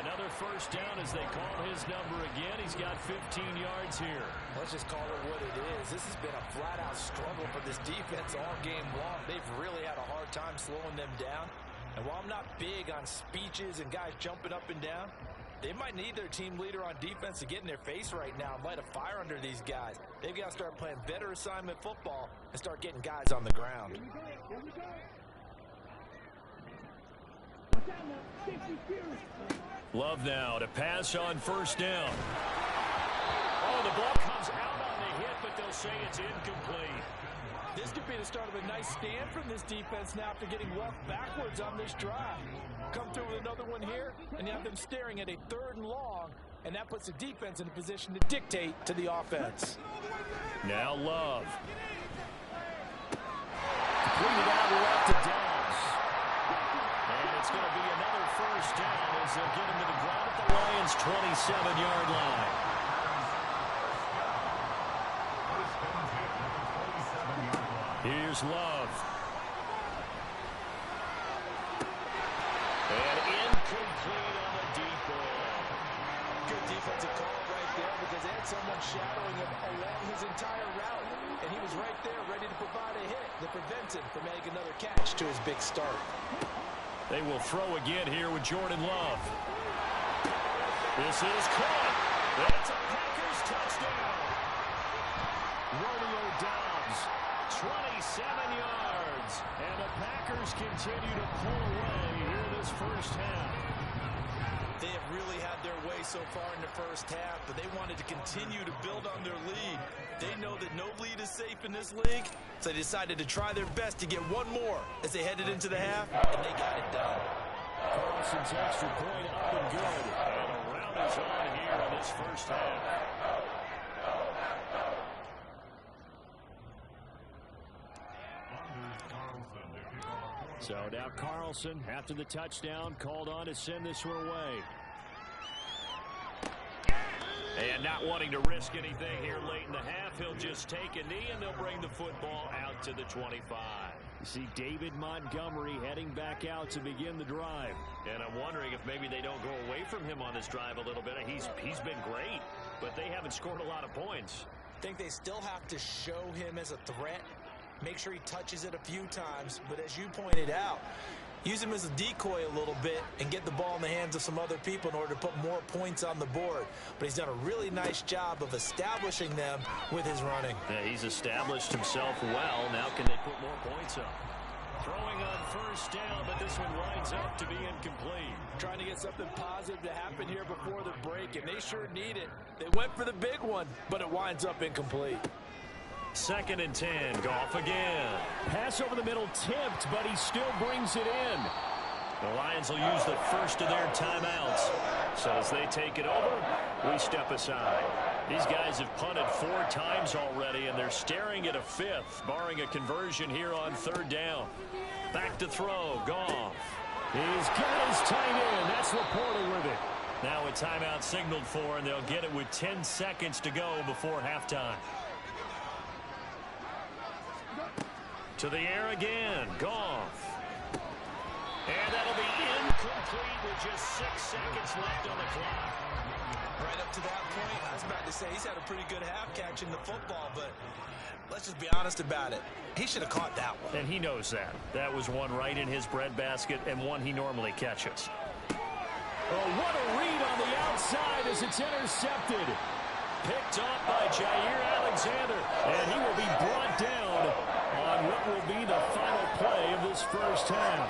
Another first down as they call his number again. He's got 15 yards here. Let's just call it what it is. This has been a flat-out struggle for this defense all game long. They've really had a hard time slowing them down. And while I'm not big on speeches and guys jumping up and down, they might need their team leader on defense to get in their face right now and light a fire under these guys. They've got to start playing better assignment football and start getting guys on the ground. Love now to pass on first down. Oh, the ball comes out on the hit, but they'll say it's incomplete. This could be the start of a nice stand from this defense now after getting walked backwards on this drive. Come through with another one here, and you have them staring at a 3rd and long, and that puts the defense in a position to dictate to the offense. Now Love. Completed out left to Downs. And it's going to be another first down as they'll get him to the ground at the Lions' 27-yard line. Here's Love. And incomplete on the deep ball. Good defensive call right there because they had someone shadowing him along his entire route. And he was right there ready to provide a hit that prevents him from making another catch to his big start. They will throw again here with Jordan Love. This is caught. That's a Packers touchdown. Romeo Doubs, 27 yards. And the Packers continue to pull away here this first half. They have really had their way so far in the first half, but they wanted to continue to build on their lead. They know that no lead is safe in this league, so they decided to try their best to get one more as they headed into the half, and they got it done. Carlson's extra point up and good. And a round is on here in this first half. So now Carlson, after the touchdown, called on to send this one away. And not wanting to risk anything here late in the half, he'll just take a knee and they'll bring the football out to the 25. You see David Montgomery heading back out to begin the drive. And I'm wondering if maybe they don't go away from him on this drive a little bit. He's been great, but they haven't scored a lot of points. I think they still have to show him as a threat. Make sure he touches it a few times, but as you pointed out, use him as a decoy a little bit and get the ball in the hands of some other people in order to put more points on the board. But he's done a really nice job of establishing them with his running. Yeah, he's established himself well. Now can they put more points up? Throwing on first down, but this one winds up to be incomplete. Trying to get something positive to happen here before the break, and they sure need it. They went for the big one, but it winds up incomplete. 2nd and 10. Goff again. Pass over the middle tipped, but he still brings it in. The Lions will use the first of their timeouts. So as they take it over, we step aside. These guys have punted 4 times already, and they're staring at a 5th, barring a conversion here on 3rd down. Back to throw. Goff. He's got his tight end. That's Laporta with it. Now a timeout signaled for, and they'll get it with 10 seconds to go before halftime. To the air again. Goff. And that'll be incomplete with just 6 seconds left on the clock. Right up to that point, I was about to say he's had a pretty good half catching the football, but let's just be honest about it. He should have caught that one. And he knows that. That was one right in his breadbasket and one he normally catches. Oh, what a read on the outside as it's intercepted. Picked off by Jair Alexander, and he will be brought down on what will be the final play of this first half.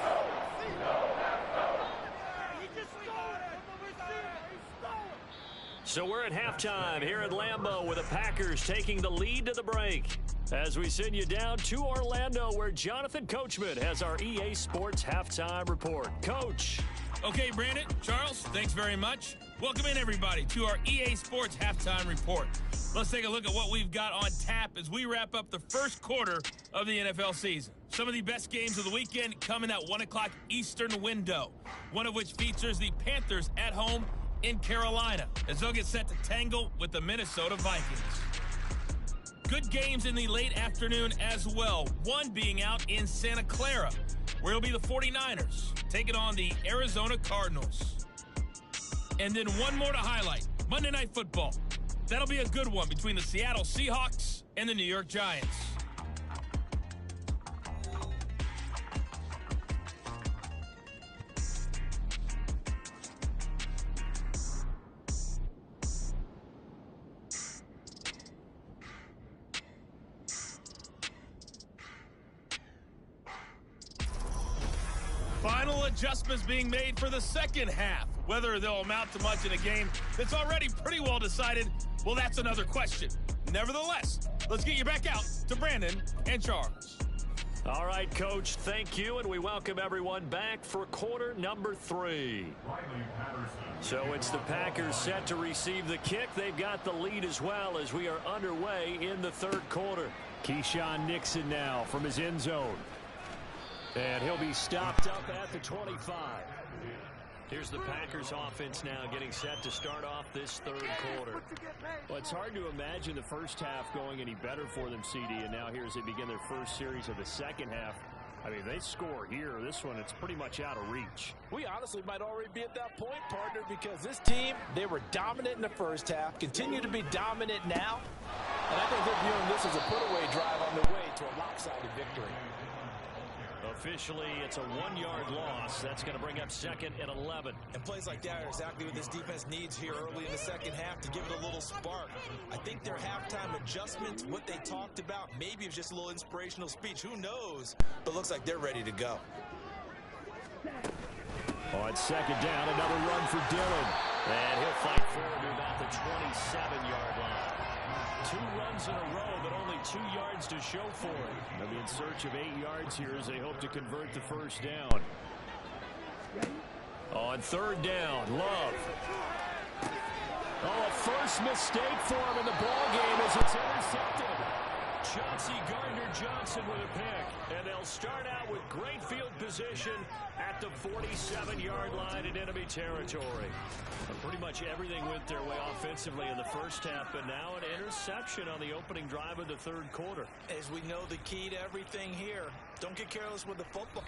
So we're at halftime here at Lambeau with the Packers taking the lead to the break. As we send you down to Orlando where Jonathan Coachman has our EA Sports Halftime Report. Coach. Okay, Brandon, Charles, thanks very much. Welcome in, everybody, to our EA Sports Halftime Report. Let's take a look at what we've got on tap as we wrap up the first quarter of the NFL season. Some of the best games of the weekend come in that 1 o'clock Eastern window, one of which features the Panthers at home in Carolina as they'll get set to tangle with the Minnesota Vikings. Good games in the late afternoon as well, one being out in Santa Clara, where it'll be the 49ers taking on the Arizona Cardinals. And then one more to highlight, Monday Night Football. That'll be a good one between the Seattle Seahawks and the New York Giants. Final adjustments being made for the second half. Whether they'll amount to much in a game that's already pretty well decided, well, that's another question. Nevertheless, let's get you back out to Brandon and Charles. All right, Coach, thank you, and we welcome everyone back for quarter number 3. So it's the Packers set to receive the kick. They've got the lead as well as we are underway in the third quarter. Keyshawn Nixon now from his end zone. And he'll be stopped up at the 25. Here's the Packers offense now getting set to start off this third quarter. Well, it's hard to imagine the first half going any better for them, CD, and now here as they begin their first series of the second half. I mean, they score here. This one, it's pretty much out of reach. We honestly might already be at that point, partner, because this team, they were dominant in the first half, continue to be dominant now, and I think they're viewing this as a put-away drive on their way to a lopsided victory. Officially, it's a 1-yard loss. That's going to bring up second and 11. And plays like that are exactly what this defense needs here early in the second half to give it a little spark. I think their halftime adjustments, what they talked about, maybe it was just a little inspirational speech. Who knows? But looks like they're ready to go. On second down, another run for Dillon. And he'll fight forward to about the 27-yard line. 2 runs in a row, but only 2 yards to show for it. They'll be in search of 8 yards here as they hope to convert the first down. On third down, Love. Oh, a first mistake for him in the ball game as it's intercepted. Chauncey Gardner-Johnson with a pick. And they'll start out with great field position at the 47-yard line in enemy territory. But pretty much everything went their way offensively in the first half, but now an interception on the opening drive of the third quarter. As we know, the key to everything here, don't get careless with the football.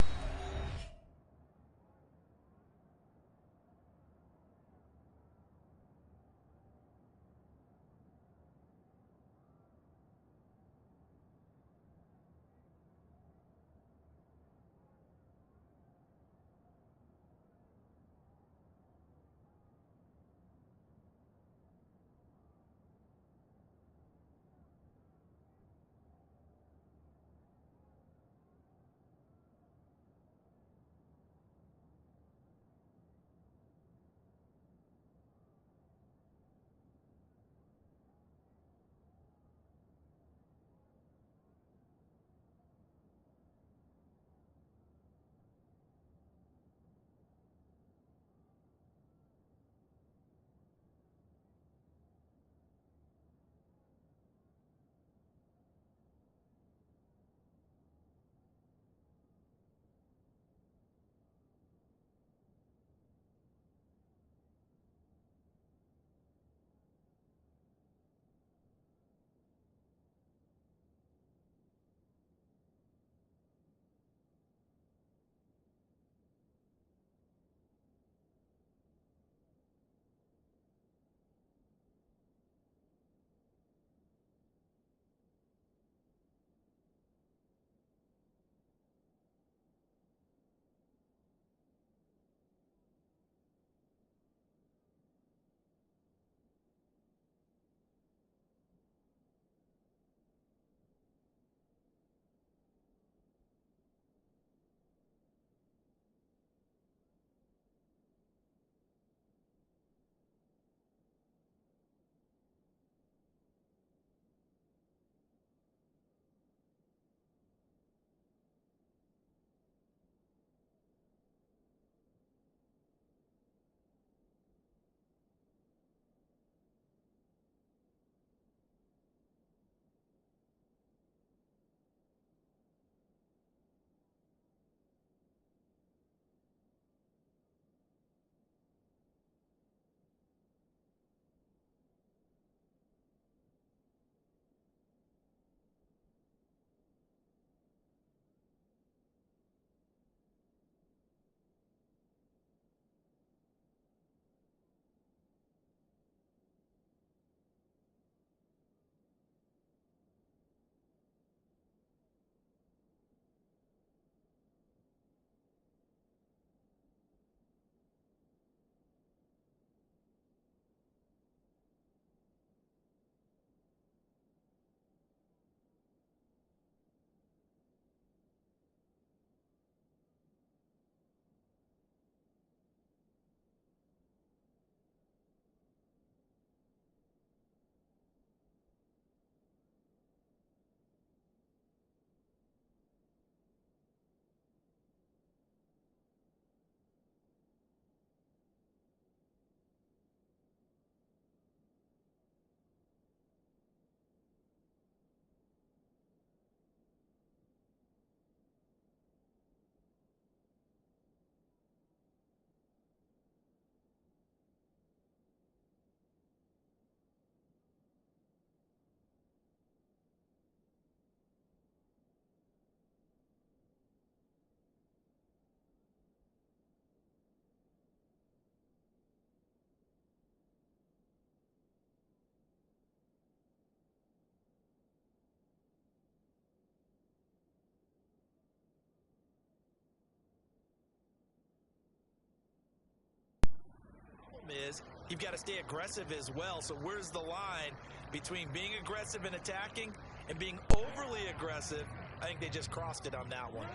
is you've got to stay aggressive as well. So where's the line between being aggressive and attacking and being overly aggressive? I think they just crossed it on that one.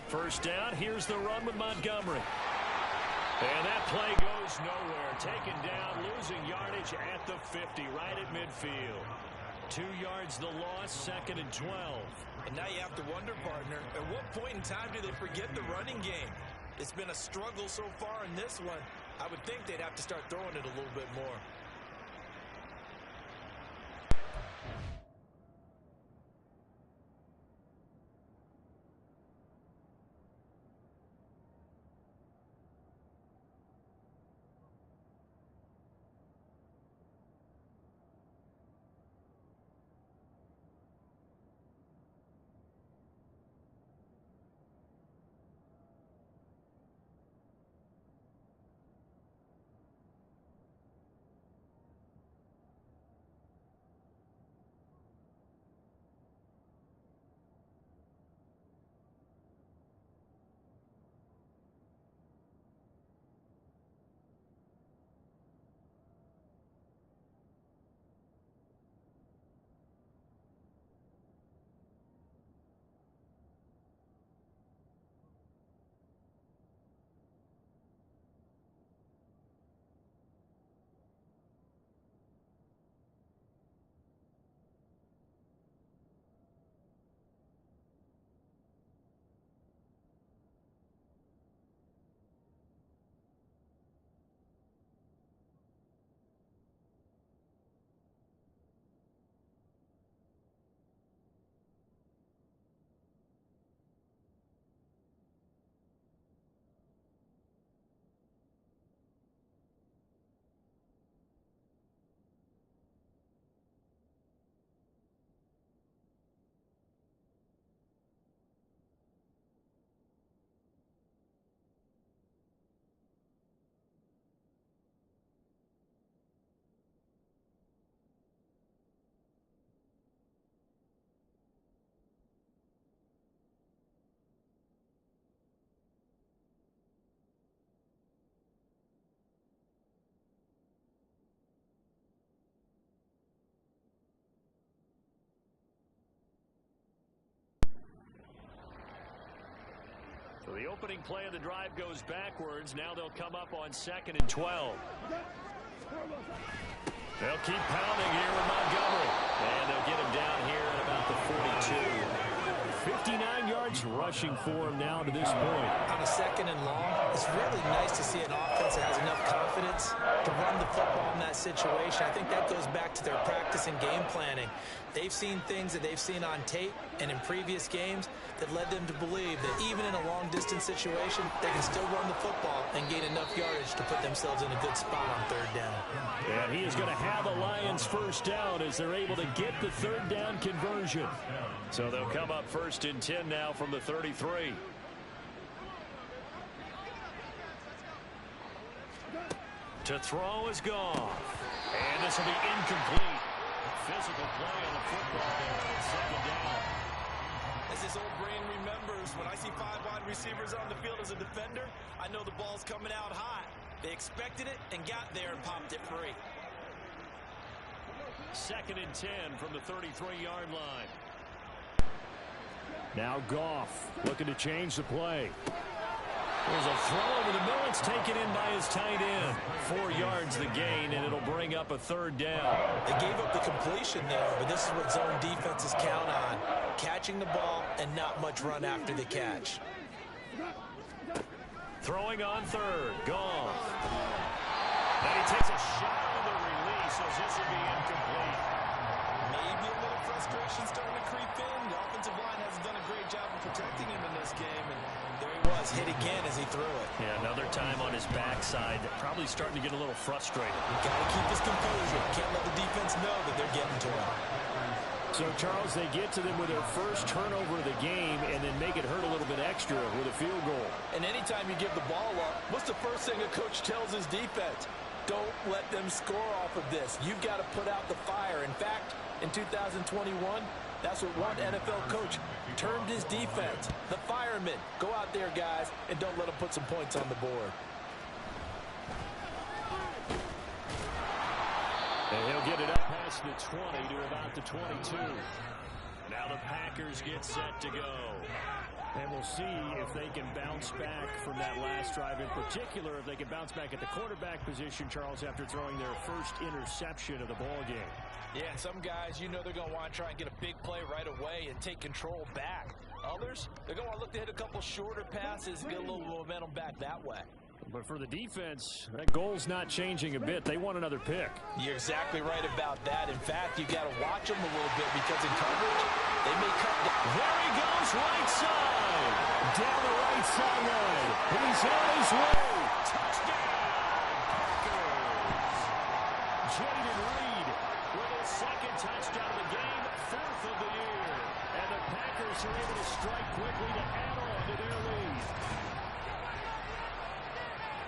First down, here's the run with Montgomery. And that play goes nowhere. Taken down, losing yardage at the 50, right at midfield. 2 yards the loss, 2nd and 12. And now you have to wonder, partner, at what point in time do they forget the running game? It's been a struggle so far in this one. I would think they'd have to start throwing it a little bit more. So the opening play of the drive goes backwards. Now they'll come up on 2nd and 12. They'll keep pounding here with Montgomery. And they'll get him down here at about the 42. 59 yards rushing for him now to this point. On a 2nd and long, it's really nice to see an offense that has enough confidence to run the football in that situation. I think that goes back to their practice and game planning. They've seen things that they've seen on tape and in previous games that led them to believe that even in a long-distance situation, they can still run the football and gain enough yardage to put themselves in a good spot on 3rd down. And he is going to have a Lions first down as they're able to get the 3rd down conversion. So they'll come up 1st and 10 now from the 33. To throw is gone. And this will be incomplete. Physical play on the football there on 2nd down. As his old brain remembers, when I see 5 wide receivers on the field as a defender, I know the ball's coming out hot. They expected it and got there and popped it free. 2nd and 10 from the 33-yard line. Now Goff looking to change the play. There's a throw over the middle. It's taken in by his tight end. 4 yards the gain, and it'll bring up a 3rd down. They gave up the completion there, but this is what zone defenses count on. Catching the ball and not much run after the catch. Throwing on 3rd. Goff. And he takes a shot on the release as this will be incomplete. Maybe a little frustration starting to creep in. The offensive line hasn't done a great job of protecting him in this game, and there he was, hit again as he threw it. Yeah, another time on his backside, probably starting to get a little frustrated. Got to keep his composure. Can't let the defense know that they're getting to him. So, Charles, they get to them with their first turnover of the game and then make it hurt a little bit extra with a field goal. And anytime you give the ball up, what's the first thing a coach tells his defense? Don't let them score off of this. You've got to put out the fire. In fact, in 2021, That's what one NFL coach termed his defense. The firemen. Go out there, guys, and don't let them put some points on the board. And he'll get it up past the 20 to about the 22. Now the Packers get set to go. And we'll see if they can bounce back from that last drive. In particular, if they can bounce back at the quarterback position, Charles, after throwing their first interception of the ball game. Yeah, some guys, you know they're going to want to try and get a big play right away and take control back. Others, they're going to want to look to hit a couple shorter passes and get a little momentum back that way. But for the defense, that goal's not changing a bit. They want another pick. You're exactly right about that. In fact, you got to watch them a little bit because in coverage, they may cut. There he goes, right side. Down the right sideline. He's on his way. Touchdown, Packers. Jaden Reed with his second touchdown of the game, fourth of the year. And the Packers are able to strike quickly to add on to their lead.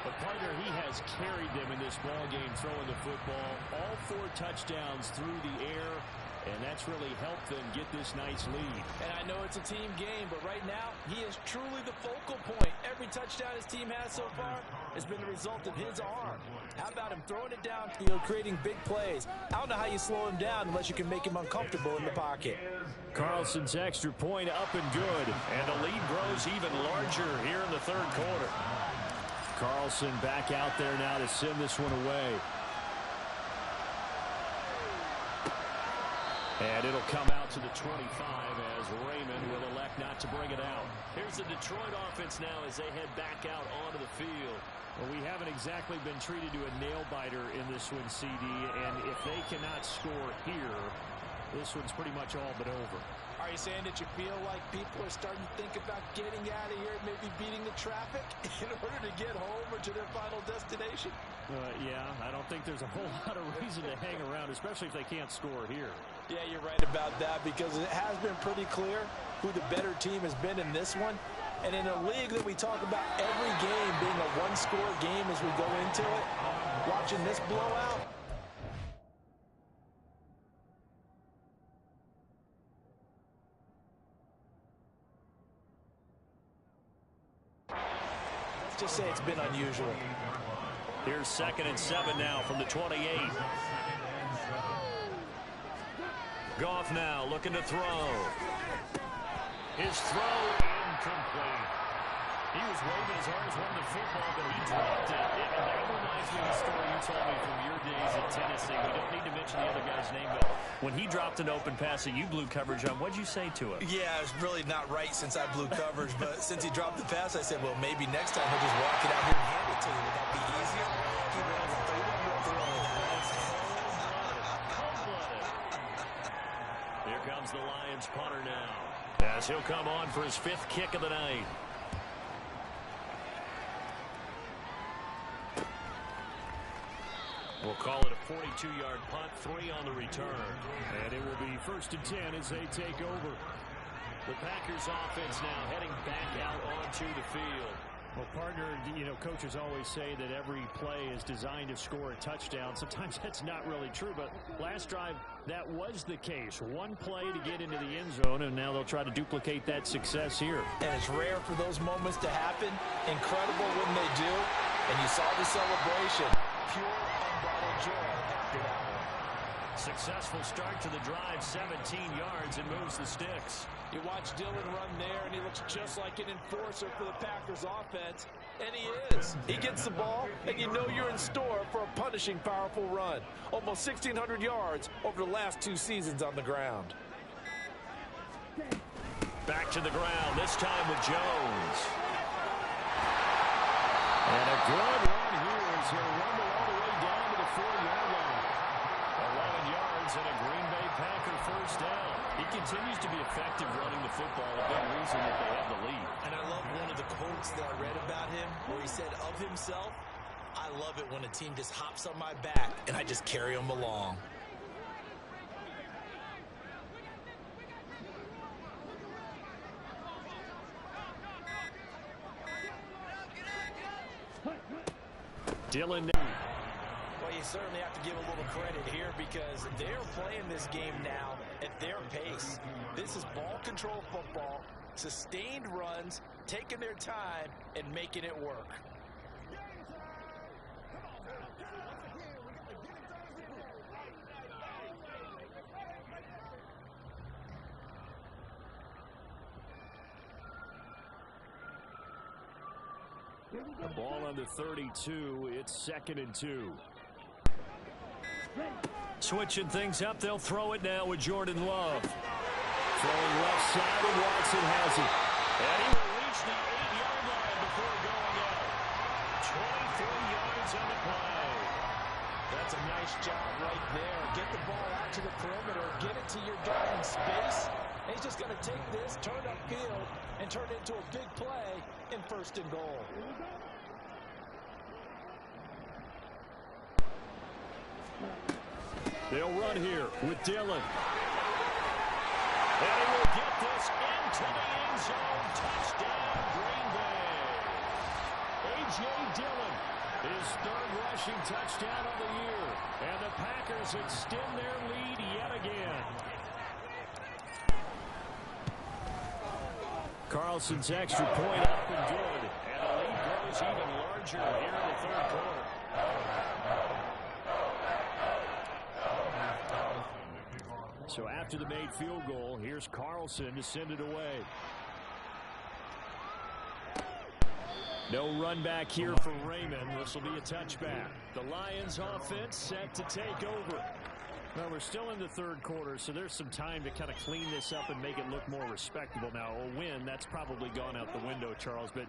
But partner, he has carried them in this ball game, throwing the football. All 4 touchdowns through the air, and that's really helped them get this nice lead. And I know it's a team game, but right now, he is truly the focal point. Every touchdown his team has so far has been the result of his arm. How about him throwing it downfield, creating big plays? I don't know how you slow him down unless you can make him uncomfortable in the pocket. Carlson's extra point up and good. And the lead grows even larger here in the third quarter. Carlson back out there now to send this one away. And it'll come out to the 25 as Raymond will elect not to bring it out. Here's the Detroit offense now as they head back out onto the field. Well, we haven't exactly been treated to a nail-biter in this one, CD, and if they cannot score here, this one's pretty much all but over. Are you saying that you feel like people are starting to think about getting out of here and maybe beating the traffic in order to get home or to their final destination? Yeah, I don't think there's a whole lot of reason to hang around, especially if they can't score here. Yeah, you're right about that because it has been pretty clear who the better team has been in this one. And in a league that we talk about every game being a one-score game as we go into it, watching this blowout, just say it's been unusual. Here's 2nd and 7 now from the 28. Goff now looking to throw. His throw incomplete. He was waving his arms wanting the football, but he dropped it. And that reminds me of the story you told me from your days at Tennessee. We don't need to mention the other guy's name, but when he dropped an open pass that you blew coverage on, what'd you say to him? Yeah, it's really not right since I blew coverage, but since he dropped the pass, I said, well, maybe next time he'll just walk it out here and hand it to you. Would that be easier? He ran the 3 Here comes the Lions punter now, as he'll come on for his 5th kick of the night. We'll call it a 42-yard punt, 3 on the return. And it will be 1st and 10 as they take over. The Packers offense now heading back out onto the field. Well, partner, you know, coaches always say that every play is designed to score a touchdown. Sometimes that's not really true, but last drive, that was the case. One play to get into the end zone, and now they'll try to duplicate that success here. And it's rare for those moments to happen. Incredible when they do. And you saw the celebration. Pure unbridled joy after that one. Successful start to the drive, 17 yards, and moves the sticks. You watch Dillon run there, and he looks just like an enforcer for the Packers offense. And he is. He gets the ball, and you know you're in store for a punishing, powerful run. Almost 1,600 yards over the last 2 seasons on the ground. Back to the ground, this time with Jones. And a good run here as he'll rumble all the way down to the 4-yard line. 11 yards and a Green Bay Packer first down. He continues to be effective running the football, a big reason that they have the lead. And I love one of the quotes that I read about him where he said of himself, I love it when a team just hops on my back and I just carry them along. Dylan. Well, you certainly have to give a little credit here because they're playing this game now at their pace. This is ball control football, sustained runs, taking their time, and making it work. The ball under 32. It's 2nd and 2. Switching things up. They'll throw it now with Jordan Love. Throwing left side, and Watson has it. And he will reach the 8-yard line before going out. 23 yards on the play. That's a nice job right there. Get the ball out to the perimeter. Get it to your guy in space. And he's just going to take this, turn upfield, and turn it into a big play in 1st and goal. They'll run here with Dillon. And he will get this into the end zone. Touchdown, Green Bay. A.J. Dillon, his 3rd rushing touchdown of the year. And the Packers extend their lead yet again. Carlson's extra point up and good. And the lead grows even larger here in the 3rd quarter. So after the made field goal, here's Carlson to send it away. No run back here for Raymond. This will be a touchback. The Lions offense set to take over. Well, we're still in the 3rd quarter, so there's some time to kind of clean this up and make it look more respectable. Now, a win, that's probably gone out the window, Charles, but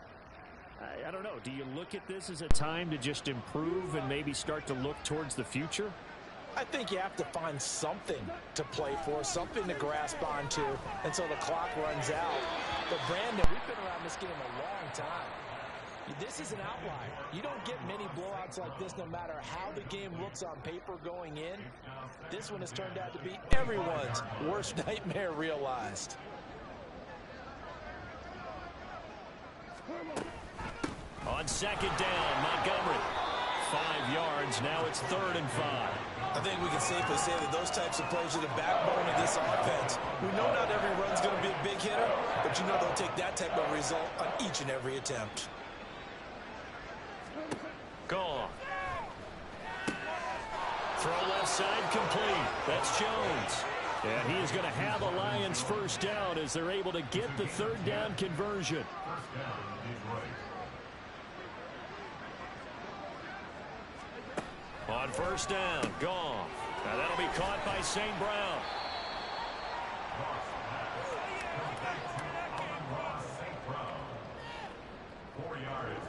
I don't know. Do you look at this as a time to just improve and maybe start to look towards the future? I think you have to find something to play for, something to grasp onto until the clock runs out. But, Brandon, we've been around this game a long time. This is an outlier. You don't get many blowouts like this no matter how the game looks on paper going in. This one has turned out to be everyone's worst nightmare realized. On 2nd down, Montgomery. 5 yards. Now it's 3rd and 5. I think we can safely say that those types of plays are the backbone of this offense. We know not every run's going to be a big hitter, but you know they'll take that type of result on each and every attempt. Gone. Throw left side complete. That's Jones. And he is going to have a Lions 1st down as they're able to get the 3rd down conversion. On 1st down, Goff. Now that'll be caught by St. Brown.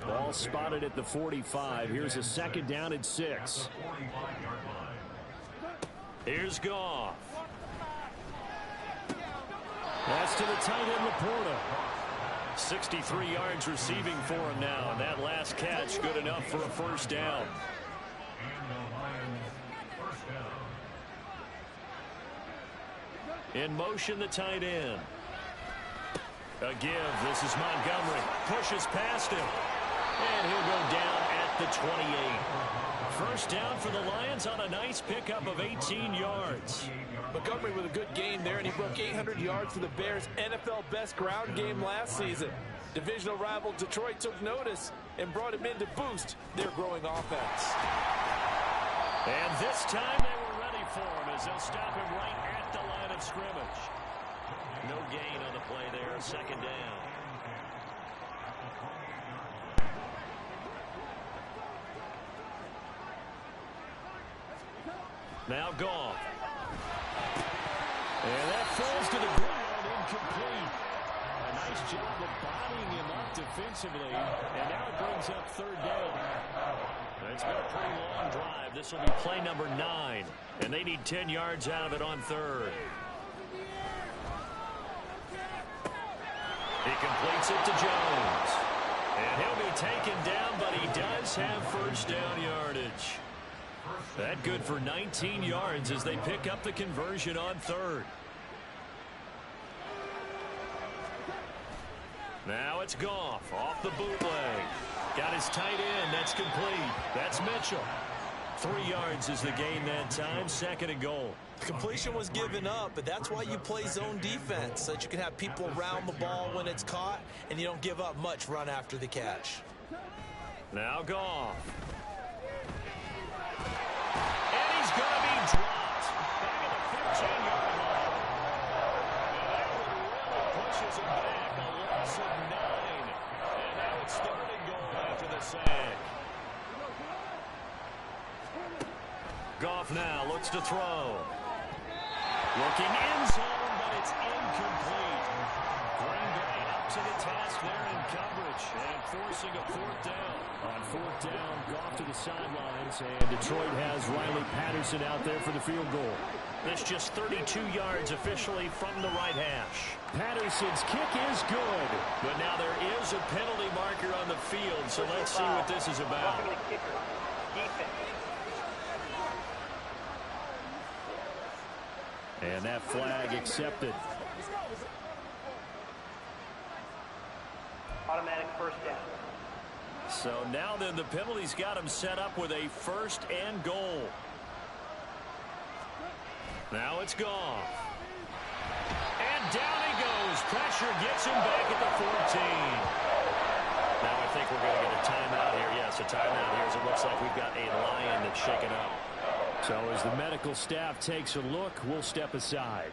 Ball spotted at the 45. Here's a 2nd down and 6. Here's Goff. That's to the tight end, Laporta. 63 yards receiving for him now, and that last catch good enough for a 1st down. In motion, the tight end. A give. This is Montgomery. Pushes past him. And he'll go down at the 28. 1st down for the Lions on a nice pickup of 18 yards. Montgomery with a good game there, and he broke 800 yards for the Bears' NFL best ground game last season. Divisional rival Detroit took notice and brought him in to boost their growing offense. And this time they were ready for him as they'll stop him right at the line of scrimmage. No gain on the play there, 2nd down. Now Goff. And that falls to the ground, incomplete. A nice job of bodying him up defensively. And now it brings up 3rd down. It's been a pretty long drive. This will be play number 9. And they need 10 yards out of it on 3rd. He completes it to Jones. And he'll be taken down, but he does have 1st down yardage. That good for 19 yards as they pick up the conversion on 3rd. Now it's Goff off the bootleg. Got his tight end. That's complete. That's Mitchell. 3 yards is the gain that time. 2nd and goal. The completion was given up, but that's why you play zone defense, so that you can have people around the ball when it's caught, and you don't give up much run after the catch. Now Goff. And he's going to be dropped. Back at the 15-yard line. And that one really pushes him back. A loss of 9. And now it's 3rd and goal after the sack. Goff now looks to throw. Looking end zone, but it's incomplete. Green Bay up to the task there in coverage and forcing a 4th down. On 4th down, Goff to the sidelines, and Detroit has Riley Patterson out there for the field goal. That's just 32 yards officially from the right hash. Patterson's kick is good, but now there is a penalty marker on the field, so let's see what this is about. And that flag accepted. Automatic 1st down. So now then the penalty's got him set up with a 1st and goal. Now it's Goff. And down he goes. Pressure gets him back at the 14. Now I think we're going to get a timeout here. Yes, a timeout here as it looks like we've got a lion that's shaken up. So as the medical staff takes a look, we'll step aside.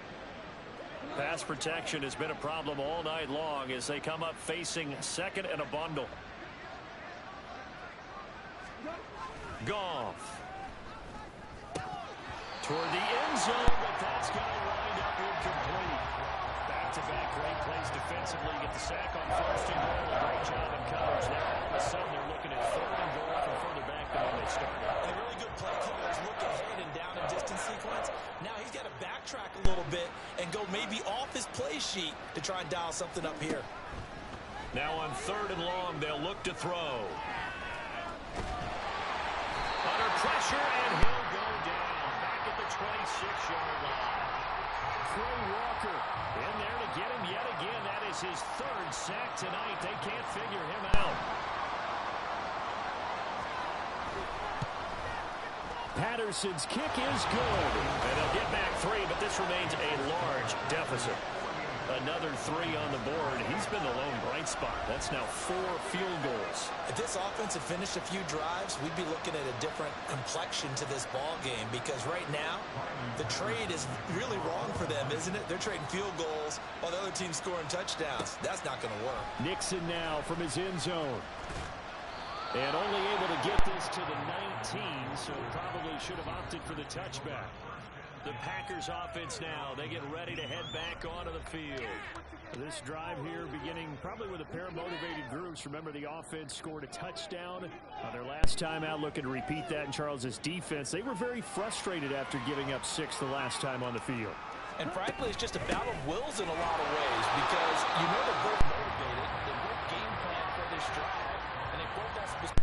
Pass protection has been a problem all night long as they come up facing 2nd and a bundle. Goff. Toward the end zone, but that's going to wind up incomplete. Back-to-back great plays defensively. Get the sack on 1st and goal. A great job in coverage there. All of a sudden, they're looking at 3rd and goal from further back than when they started. And a really good play callers look ahead and down in distance sequence. Now he's got to backtrack a little bit and go maybe off his play sheet to try and dial something up here. Now on 3rd and long, they'll look to throw. Under pressure, and he'll go down. Back at the 26-yard line. Trey Walker in there to get him yet again. That is his 3rd sack tonight. They can't figure him out. Patterson's kick is good. And they'll get back 3, but this remains a large deficit. Another 3 on the board. He's been the lone bright spot. That's now 4 field goals. If this offense had finished a few drives, we'd be looking at a different complexion to this ball game, because right now, the trade is really wrong for them, isn't it? They're trading field goals while the other team's scoring touchdowns. That's not going to work. Nixon now from his end zone. And only able to get this to the 19, so probably should have opted for the touchback. The Packers offense now, they get ready to head back onto the field. This drive here beginning probably with a pair of motivated groups. Remember, the offense scored a touchdown on their last time out. Looking to repeat that in Charles's defense. They were very frustrated after giving up 6 the last time on the field. And frankly, it's just a battle of wills in a lot of ways, because you know they're both motivated. They both game plan for this drive, and they both got specific.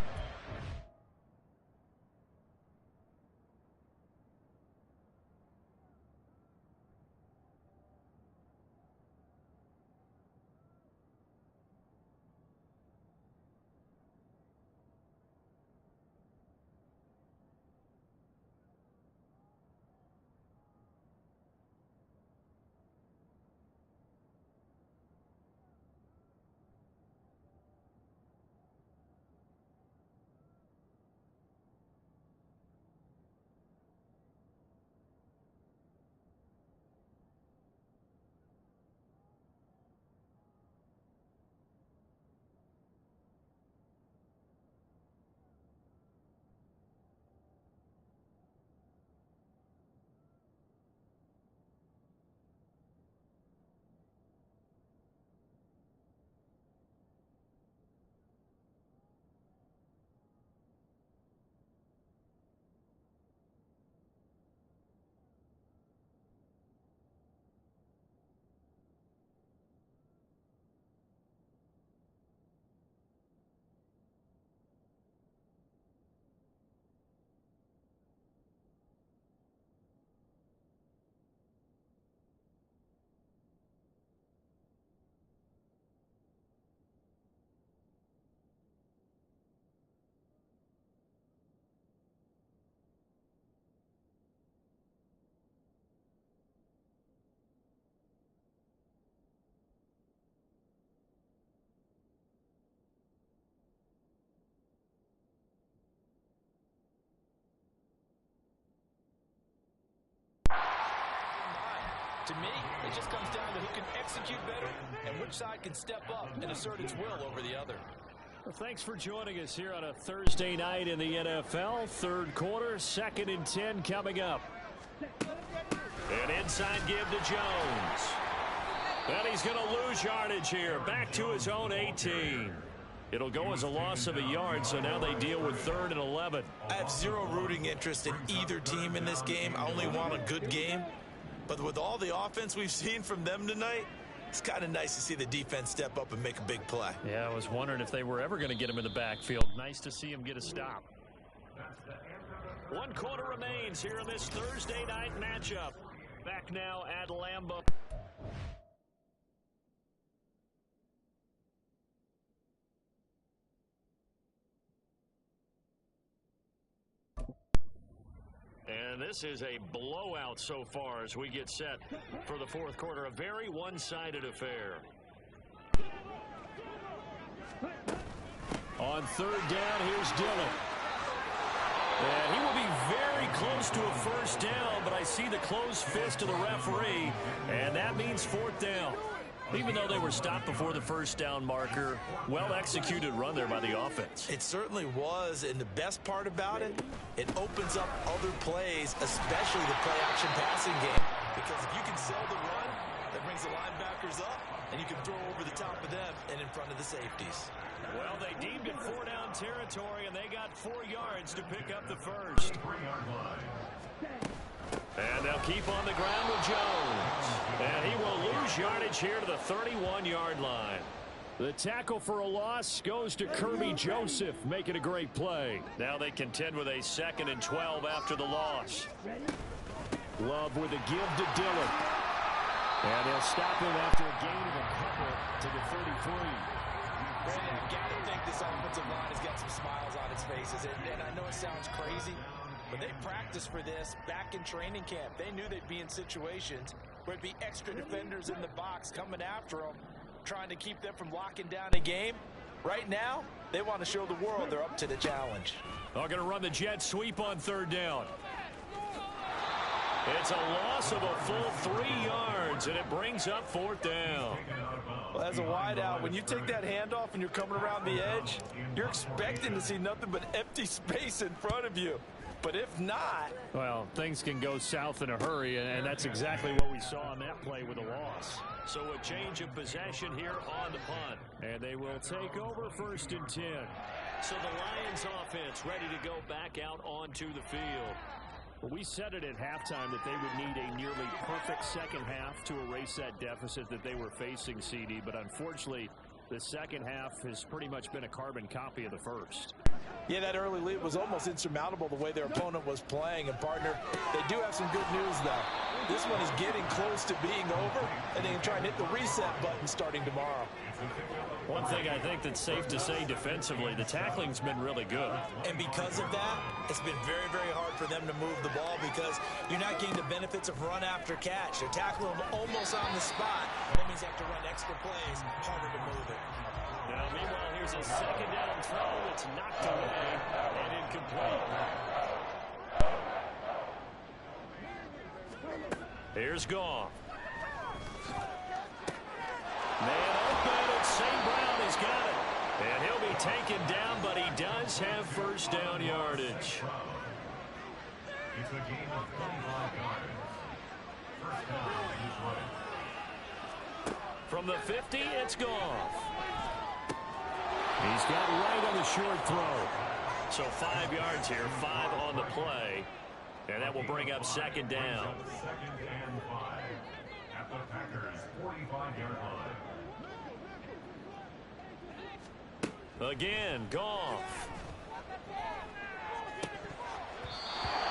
To me, it just comes down to who can execute better and which side can step up and assert its will over the other. Well, thanks for joining us here on a Thursday night in the NFL. Third quarter, 2nd and 10 coming up. An inside give to Jones. And he's going to lose yardage here. Back to his own 18. It'll go as a loss of a yard, so now they deal with 3rd and 11. I have zero rooting interest in either team in this game. I only want a good game. But with all the offense we've seen from them tonight, it's kind of nice to see the defense step up and make a big play. Yeah, I was wondering if they were ever going to get him in the backfield. Nice to see him get a stop. 1 quarter remains here in this Thursday night matchup. Back now at Lambeau. And this is a blowout so far as we get set for the 4th quarter. A very one-sided affair. On 3rd down, here's Dillon. And he will be very close to a 1st down, but I see the closed fist of the referee, and that means 4th down. Even though they were stopped before the 1st down marker, well-executed run there by the offense. It certainly was, and the best part about it, it opens up other plays, especially the play-action passing game. Because if you can sell the run, that brings the linebackers up, and you can throw over the top of them and in front of the safeties. Well, they deemed it 4-down territory, and they got 4 yards to pick up the 1st. And they'll keep on the ground with Jones. And he will lose yardage here to the 31-yard line. The tackle for a loss goes to Kirby Joseph, making a great play. Now they contend with a 2nd and 12 after the loss. Love with a give to Dillon. And they'll stop him after a gain of a couple to the 33. Brandon, I've got to think this offensive line has got some smiles on its faces. And I know it sounds crazy, but they practiced for this back in training camp. They knew they'd be in situations where it'd be extra defenders in the box coming after them, trying to keep them from locking down a game. Right now, they want to show the world they're up to the challenge. They're going to run the jet sweep on 3rd down. It's a loss of a full 3 yards, and it brings up 4th down. Well, as a wideout, when you take that handoff and you're coming around the edge, you're expecting to see nothing but empty space in front of you. But if not... Well, things can go south in a hurry, and that's exactly what we saw on that play with a loss. So a change of possession here on the punt. And they will take over 1st and 10. So the Lions offense ready to go back out onto the field. We said it at halftime that they would need a nearly perfect second half to erase that deficit that they were facing, CD. But unfortunately, the second half has pretty much been a carbon copy of the first. Yeah, that early lead was almost insurmountable the way their opponent was playing. And, partner, they do have some good news, though. This one is getting close to being over, and they can try and hit the reset button starting tomorrow. One thing I think that's safe to say defensively, the tackling's been really good. And because of that, it's been very, very hard for them to move the ball because you're not getting the benefits of run after catch. They're tackling them almost on the spot. That means they have to run extra plays, harder to move it. Now, meanwhile, here's a 2nd down throw that's knocked away and incomplete. Here's Goff. Man open, and St. Brown has got it. And he'll be taken down, but he does have 1st down yardage. It's a gain of 25 yards. From the 50, it's Goff. He's got right on the short throw. So 5 yards here, 5 on the play. And that will bring up 2nd down. 2nd and 5 at the Packers' 45-yard line. Again, Goff.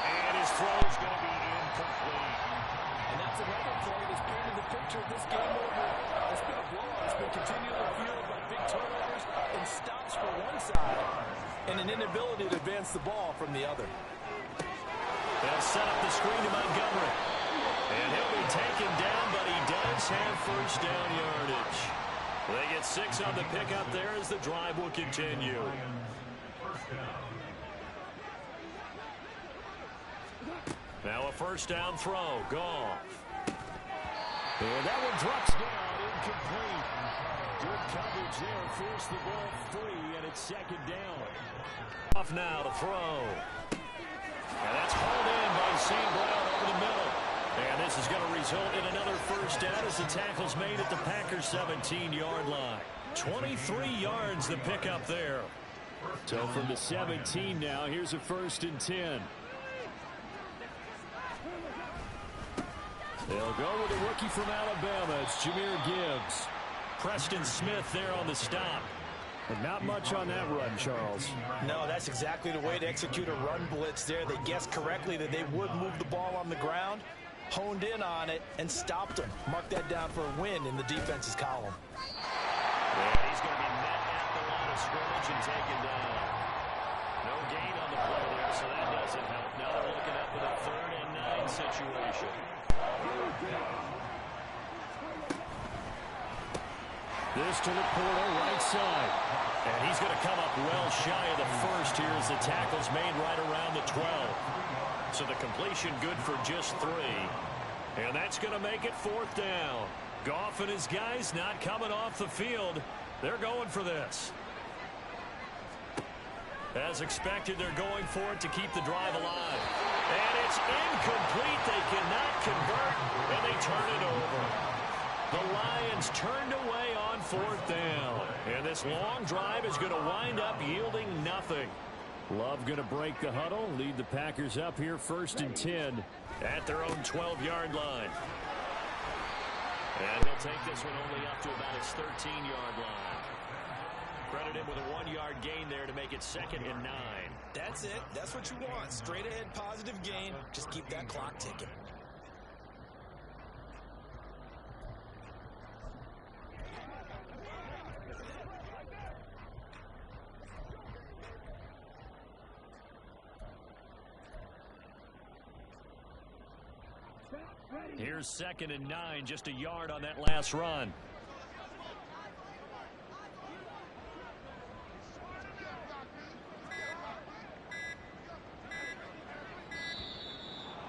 And his throw's going to be incomplete. And that's another play that's painted the picture of this game over. It's been a blowout. It's been continually fueled by big turnovers and stops for one side and an inability to advance the ball from the other. They'll set up the screen to Montgomery. And he'll be taken down, but he does have 1st down yardage. They get 6 on the pickup there as the drive will continue. Now a 1st down throw. Goff. And that one drops down, incomplete. Good coverage there, forced the ball free, and it's second down. Off now to throw. And that's hauled in by St. Brown over the middle. And this is going to result in another first down as the tackle's made at the Packers' 17-yard line. 23 yards the pickup there. So from the 17 now, here's a 1st and 10. They'll go with a rookie from Alabama. It's Jahmyr Gibbs. Preston Smith there on the stop. And not much on that run, Charles. No, that's exactly the way to execute a run blitz there. They guessed correctly that they would move the ball on the ground, honed in on it, and stopped them. Mark that down for a win in the defense's column. Yeah, he's going to be met at the line of scrimmage and taken down. No gain on the play there, so that doesn't help. Now they're looking up with a 3rd and 9 situation. This to Laporta, right side. And he's going to come up well shy of the first here as the tackle's made right around the 12. So the completion good for just 3. And that's going to make it 4th down. Goff and his guys not coming off the field. They're going for this. As expected, they're going for it to keep the drive alive. And it's incomplete. They cannot convert, and they turn it over. The Lions turned away on 4th down. And this long drive is going to wind up yielding nothing. Love going to break the huddle, lead the Packers up here 1st and 10 at their own 12-yard line. And he'll take this one only up to about his 13-yard line. Credit him with a 1-yard gain there to make it 2nd and 9. That's it. That's what you want. Straight ahead, positive gain. Just keep that clock ticking. Here's 2nd and 9, just a yard on that last run.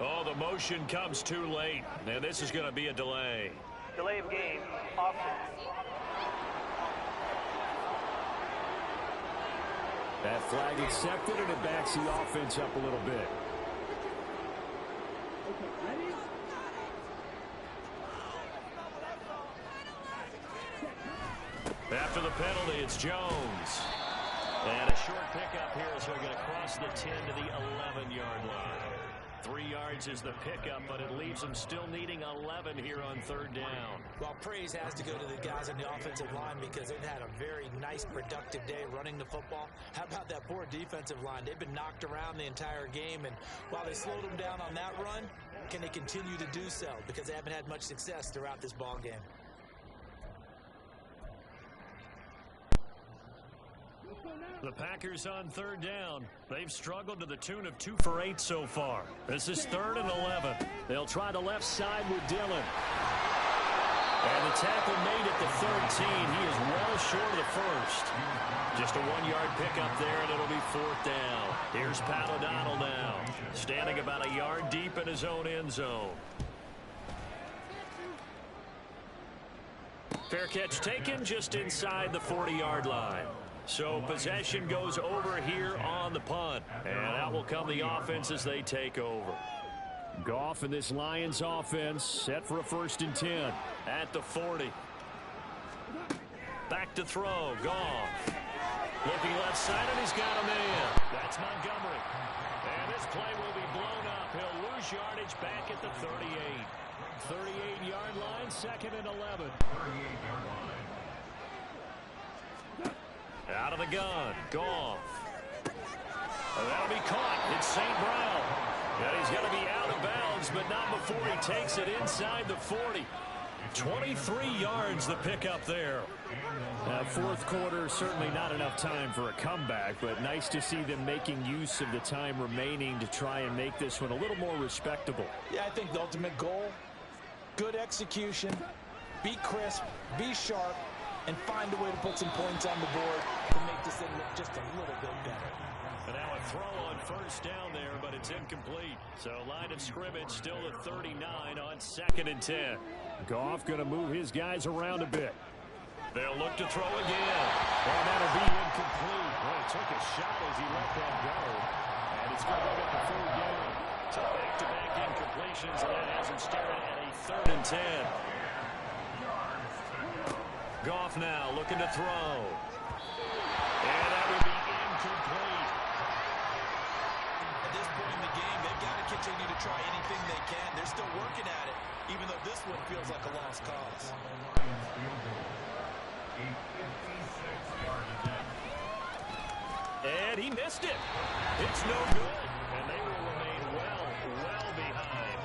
Oh, the motion comes too late, and this is going to be a delay. Delay of game, offense. That flag accepted, and it backs the offense up a little bit. After the penalty, it's Jones. And a short pickup here as they're going to cross the 10 to the 11-yard line. 3 yards is the pickup, but it leaves them still needing 11 here on 3rd down. Well, praise has to go to the guys on the offensive line because they've had a very nice, productive day running the football. How about that poor defensive line? They've been knocked around the entire game, and while they slowed them down on that run, can they continue to do so? Because they haven't had much success throughout this ball game. The Packers on 3rd down. They've struggled to the tune of 2 for 8 so far. This is 3rd and 11. They'll try the left side with Dillon. And the tackle made at the 13. He is well short of the first. Just a 1-yard pickup there, and it'll be 4th down. Here's Pat O'Donnell now, standing about a yard deep in his own end zone. Fair catch taken just inside the 40-yard line. So possession goes over here on the punt. And out will come the offense as they take over. Goff and this Lions offense set for a 1st and 10 at the 40. Back to throw. Goff. Looking left side, and he's got a man. That's Montgomery. And this play will be blown up. He'll lose yardage back at the 38. 38-yard line, 2nd and 11. Out of the gun. Goff. That'll be caught. It's St. Brown. And he's going to be out of bounds, but not before he takes it inside the 40. 23 yards the pickup there. 4th quarter, certainly not enough time for a comeback, but nice to see them making use of the time remaining to try and make this one a little more respectable. Yeah, I think the ultimate goal, good execution, be crisp, be sharp, and find a way to put some points on the board to make this thing look just a little bit better. And now a throw on first down there, but it's incomplete. So line of scrimmage still at 39 on 2nd and 10. Goff going to move his guys around a bit. They'll look to throw again. Well, that'll be incomplete. Well, took a shot as he let that go. And it's going to go up the 3rd down. So back-to-back incompletions, and that has him staring at a 3rd and 10. Goff now looking to throw. And that would be incomplete. At this point in the game, they've got to continue to try anything they can. They're still working at it, even though this one feels like a lost cause. And he missed it. It's no good. And they will remain well behind.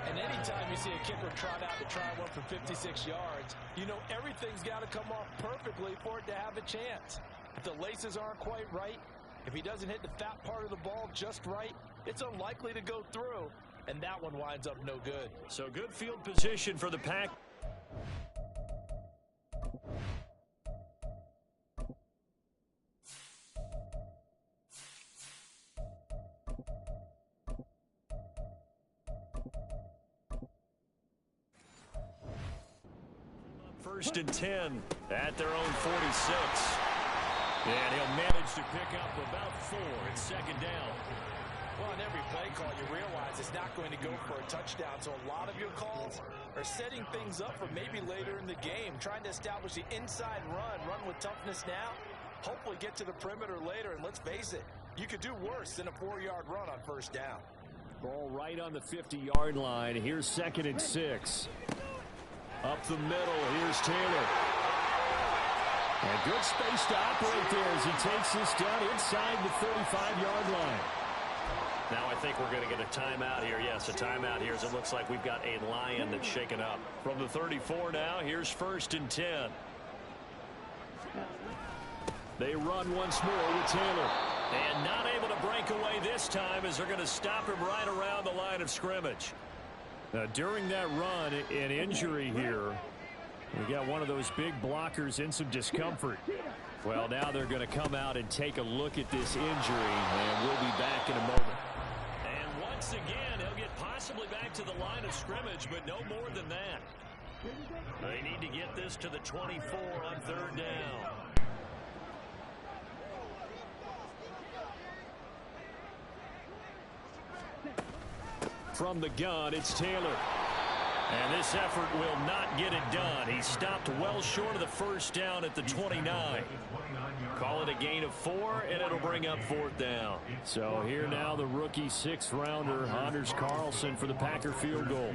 And anytime you see a kicker trot out to try one for 56 yards, you know everything's got to come off perfectly for it to have a chance. If the laces aren't quite right, if he doesn't hit the fat part of the ball just right, it's unlikely to go through. And that one winds up no good. So good field position for the Pack. First and 10 at their own 46. And he'll manage to pick up about 4 at 2nd down. Well, on every play call, you realize it's not going to go for a touchdown. So a lot of your calls are setting things up for maybe later in the game, trying to establish the inside run with toughness now, hopefully get to the perimeter later. And let's face it, you could do worse than a 4-yard run on first down. Ball right on the 50-yard line. Here's 2nd and 6. Up the middle, here's Taylor. And good space to operate there as he takes this down inside the 35-yard line. Now I think we're going to get a timeout here. Yes, a timeout here as it looks like we've got a Lion that's shaken up. From the 34 now, here's 1st and 10. They run once more with Taylor. And not able to break away this time as they're going to stop him right around the line of scrimmage. Now, during that run, an injury here. We got one of those big blockers in some discomfort. Well, now they're going to come out and take a look at this injury, and we'll be back in a moment. And once again, he'll get possibly back to the line of scrimmage, but no more than that. They need to get this to the 24 on 3rd down. From the gun, it's Taylor. And this effort will not get it done. He stopped well short of the first down at the 29. Call it a gain of 4, and it'll bring up 4th down. So here now the rookie 6th rounder, Anders Carlson, for the Packer field goal.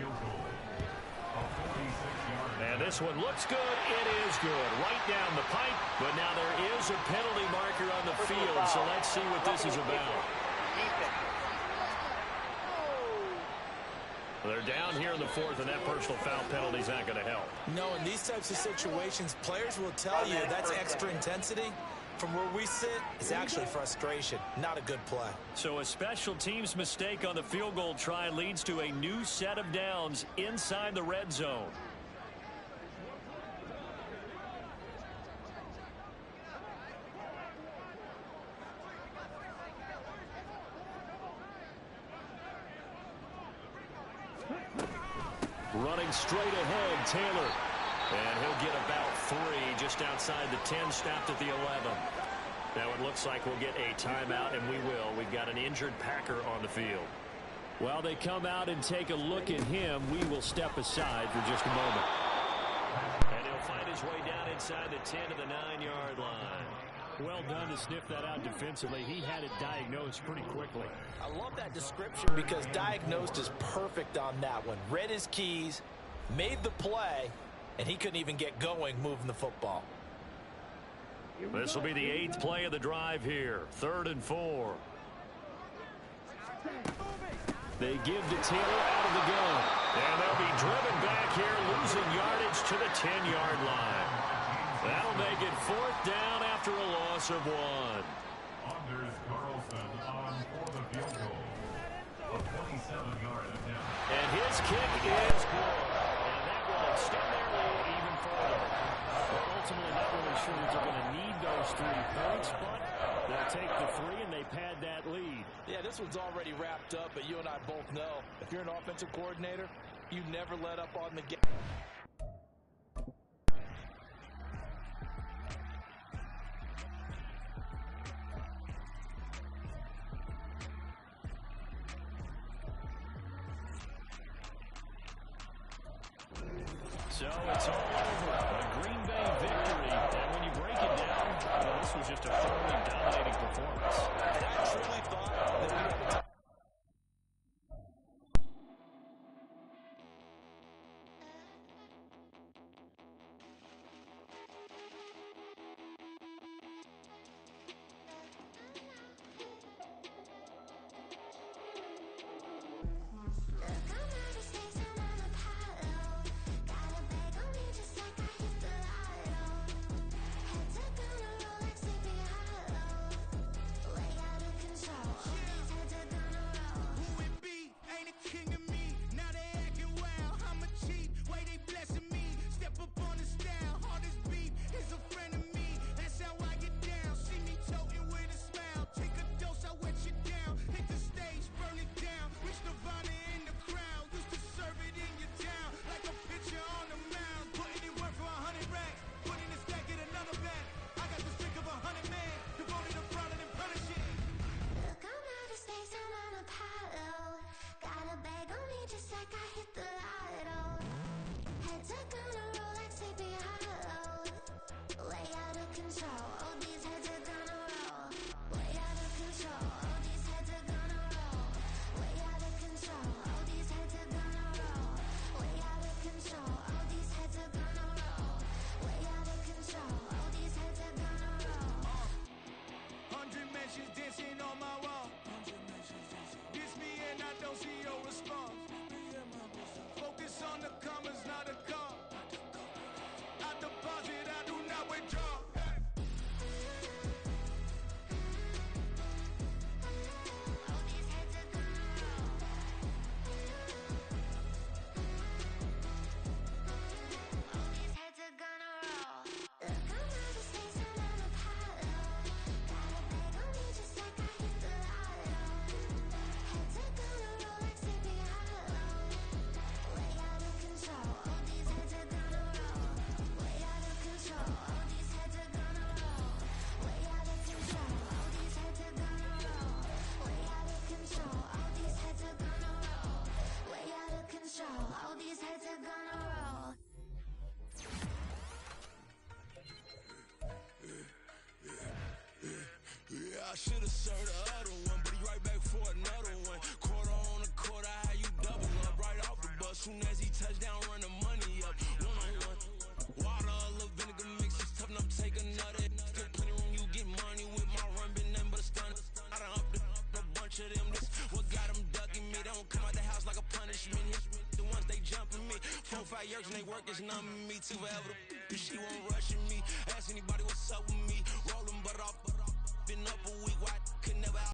And this one looks good. It is good. Right down the pipe. But now there is a penalty marker on the field, so let's see what this is about. They're down here in the 4th, and that personal foul penalty is not going to help. No, in these types of situations, players will tell you that's extra intensity. From where we sit, it's actually frustration, not a good play. So a special teams mistake on the field goal try leads to a new set of downs inside the red zone. Running straight ahead, Taylor. And he'll get about 3 just outside the 10, stopped at the 11. Now it looks like we'll get a timeout, and we will. We've got an injured Packer on the field. While they come out and take a look at him, we will step aside for just a moment. And he'll find his way down inside the 10 to the 9-yard line. Well done to sniff that out defensively. He had it diagnosed pretty quickly. I love that description because diagnosed is perfect on that one. Read his keys, made the play, and he couldn't even get going moving the football. This will be the 8th play of the drive here. 3rd and 4. They give to Taylor out of the gun. And they'll be driven back here, losing yardage to the 10-yard line. That'll make it 4th down after a loss of 1. Anders Carlson on for the field goal. A 27-yard attempt. And his kick is good. And that will extend their lead even further. Well, ultimately, not really sure that they're going to need those 3 points, but they'll take the three, and they pad that lead. Yeah, this one's already wrapped up, but you and I both know if you're an offensive coordinator, you never let up on the game. So it's all over. A Green Bay victory. And when you break it down, this was just a thoroughly dominating performance. I truly thought that we had a time. I should've served the other one, but he right back for another one. Quarter on a quarter, how you double up right off the bus. Soon as he touch down, run the money up. One-on-one. Water, a little vinegar mix, it's tough enough to take another. Get plenty room, you get money with my run, been nothing but a stun. I done up a bunch of them. This what got them ducking me. They don't come out the house like a punishment. The ones they jumping me. 4 or 5 years and they work is numbing me. Too forever, she won't rushing me. Ask anybody.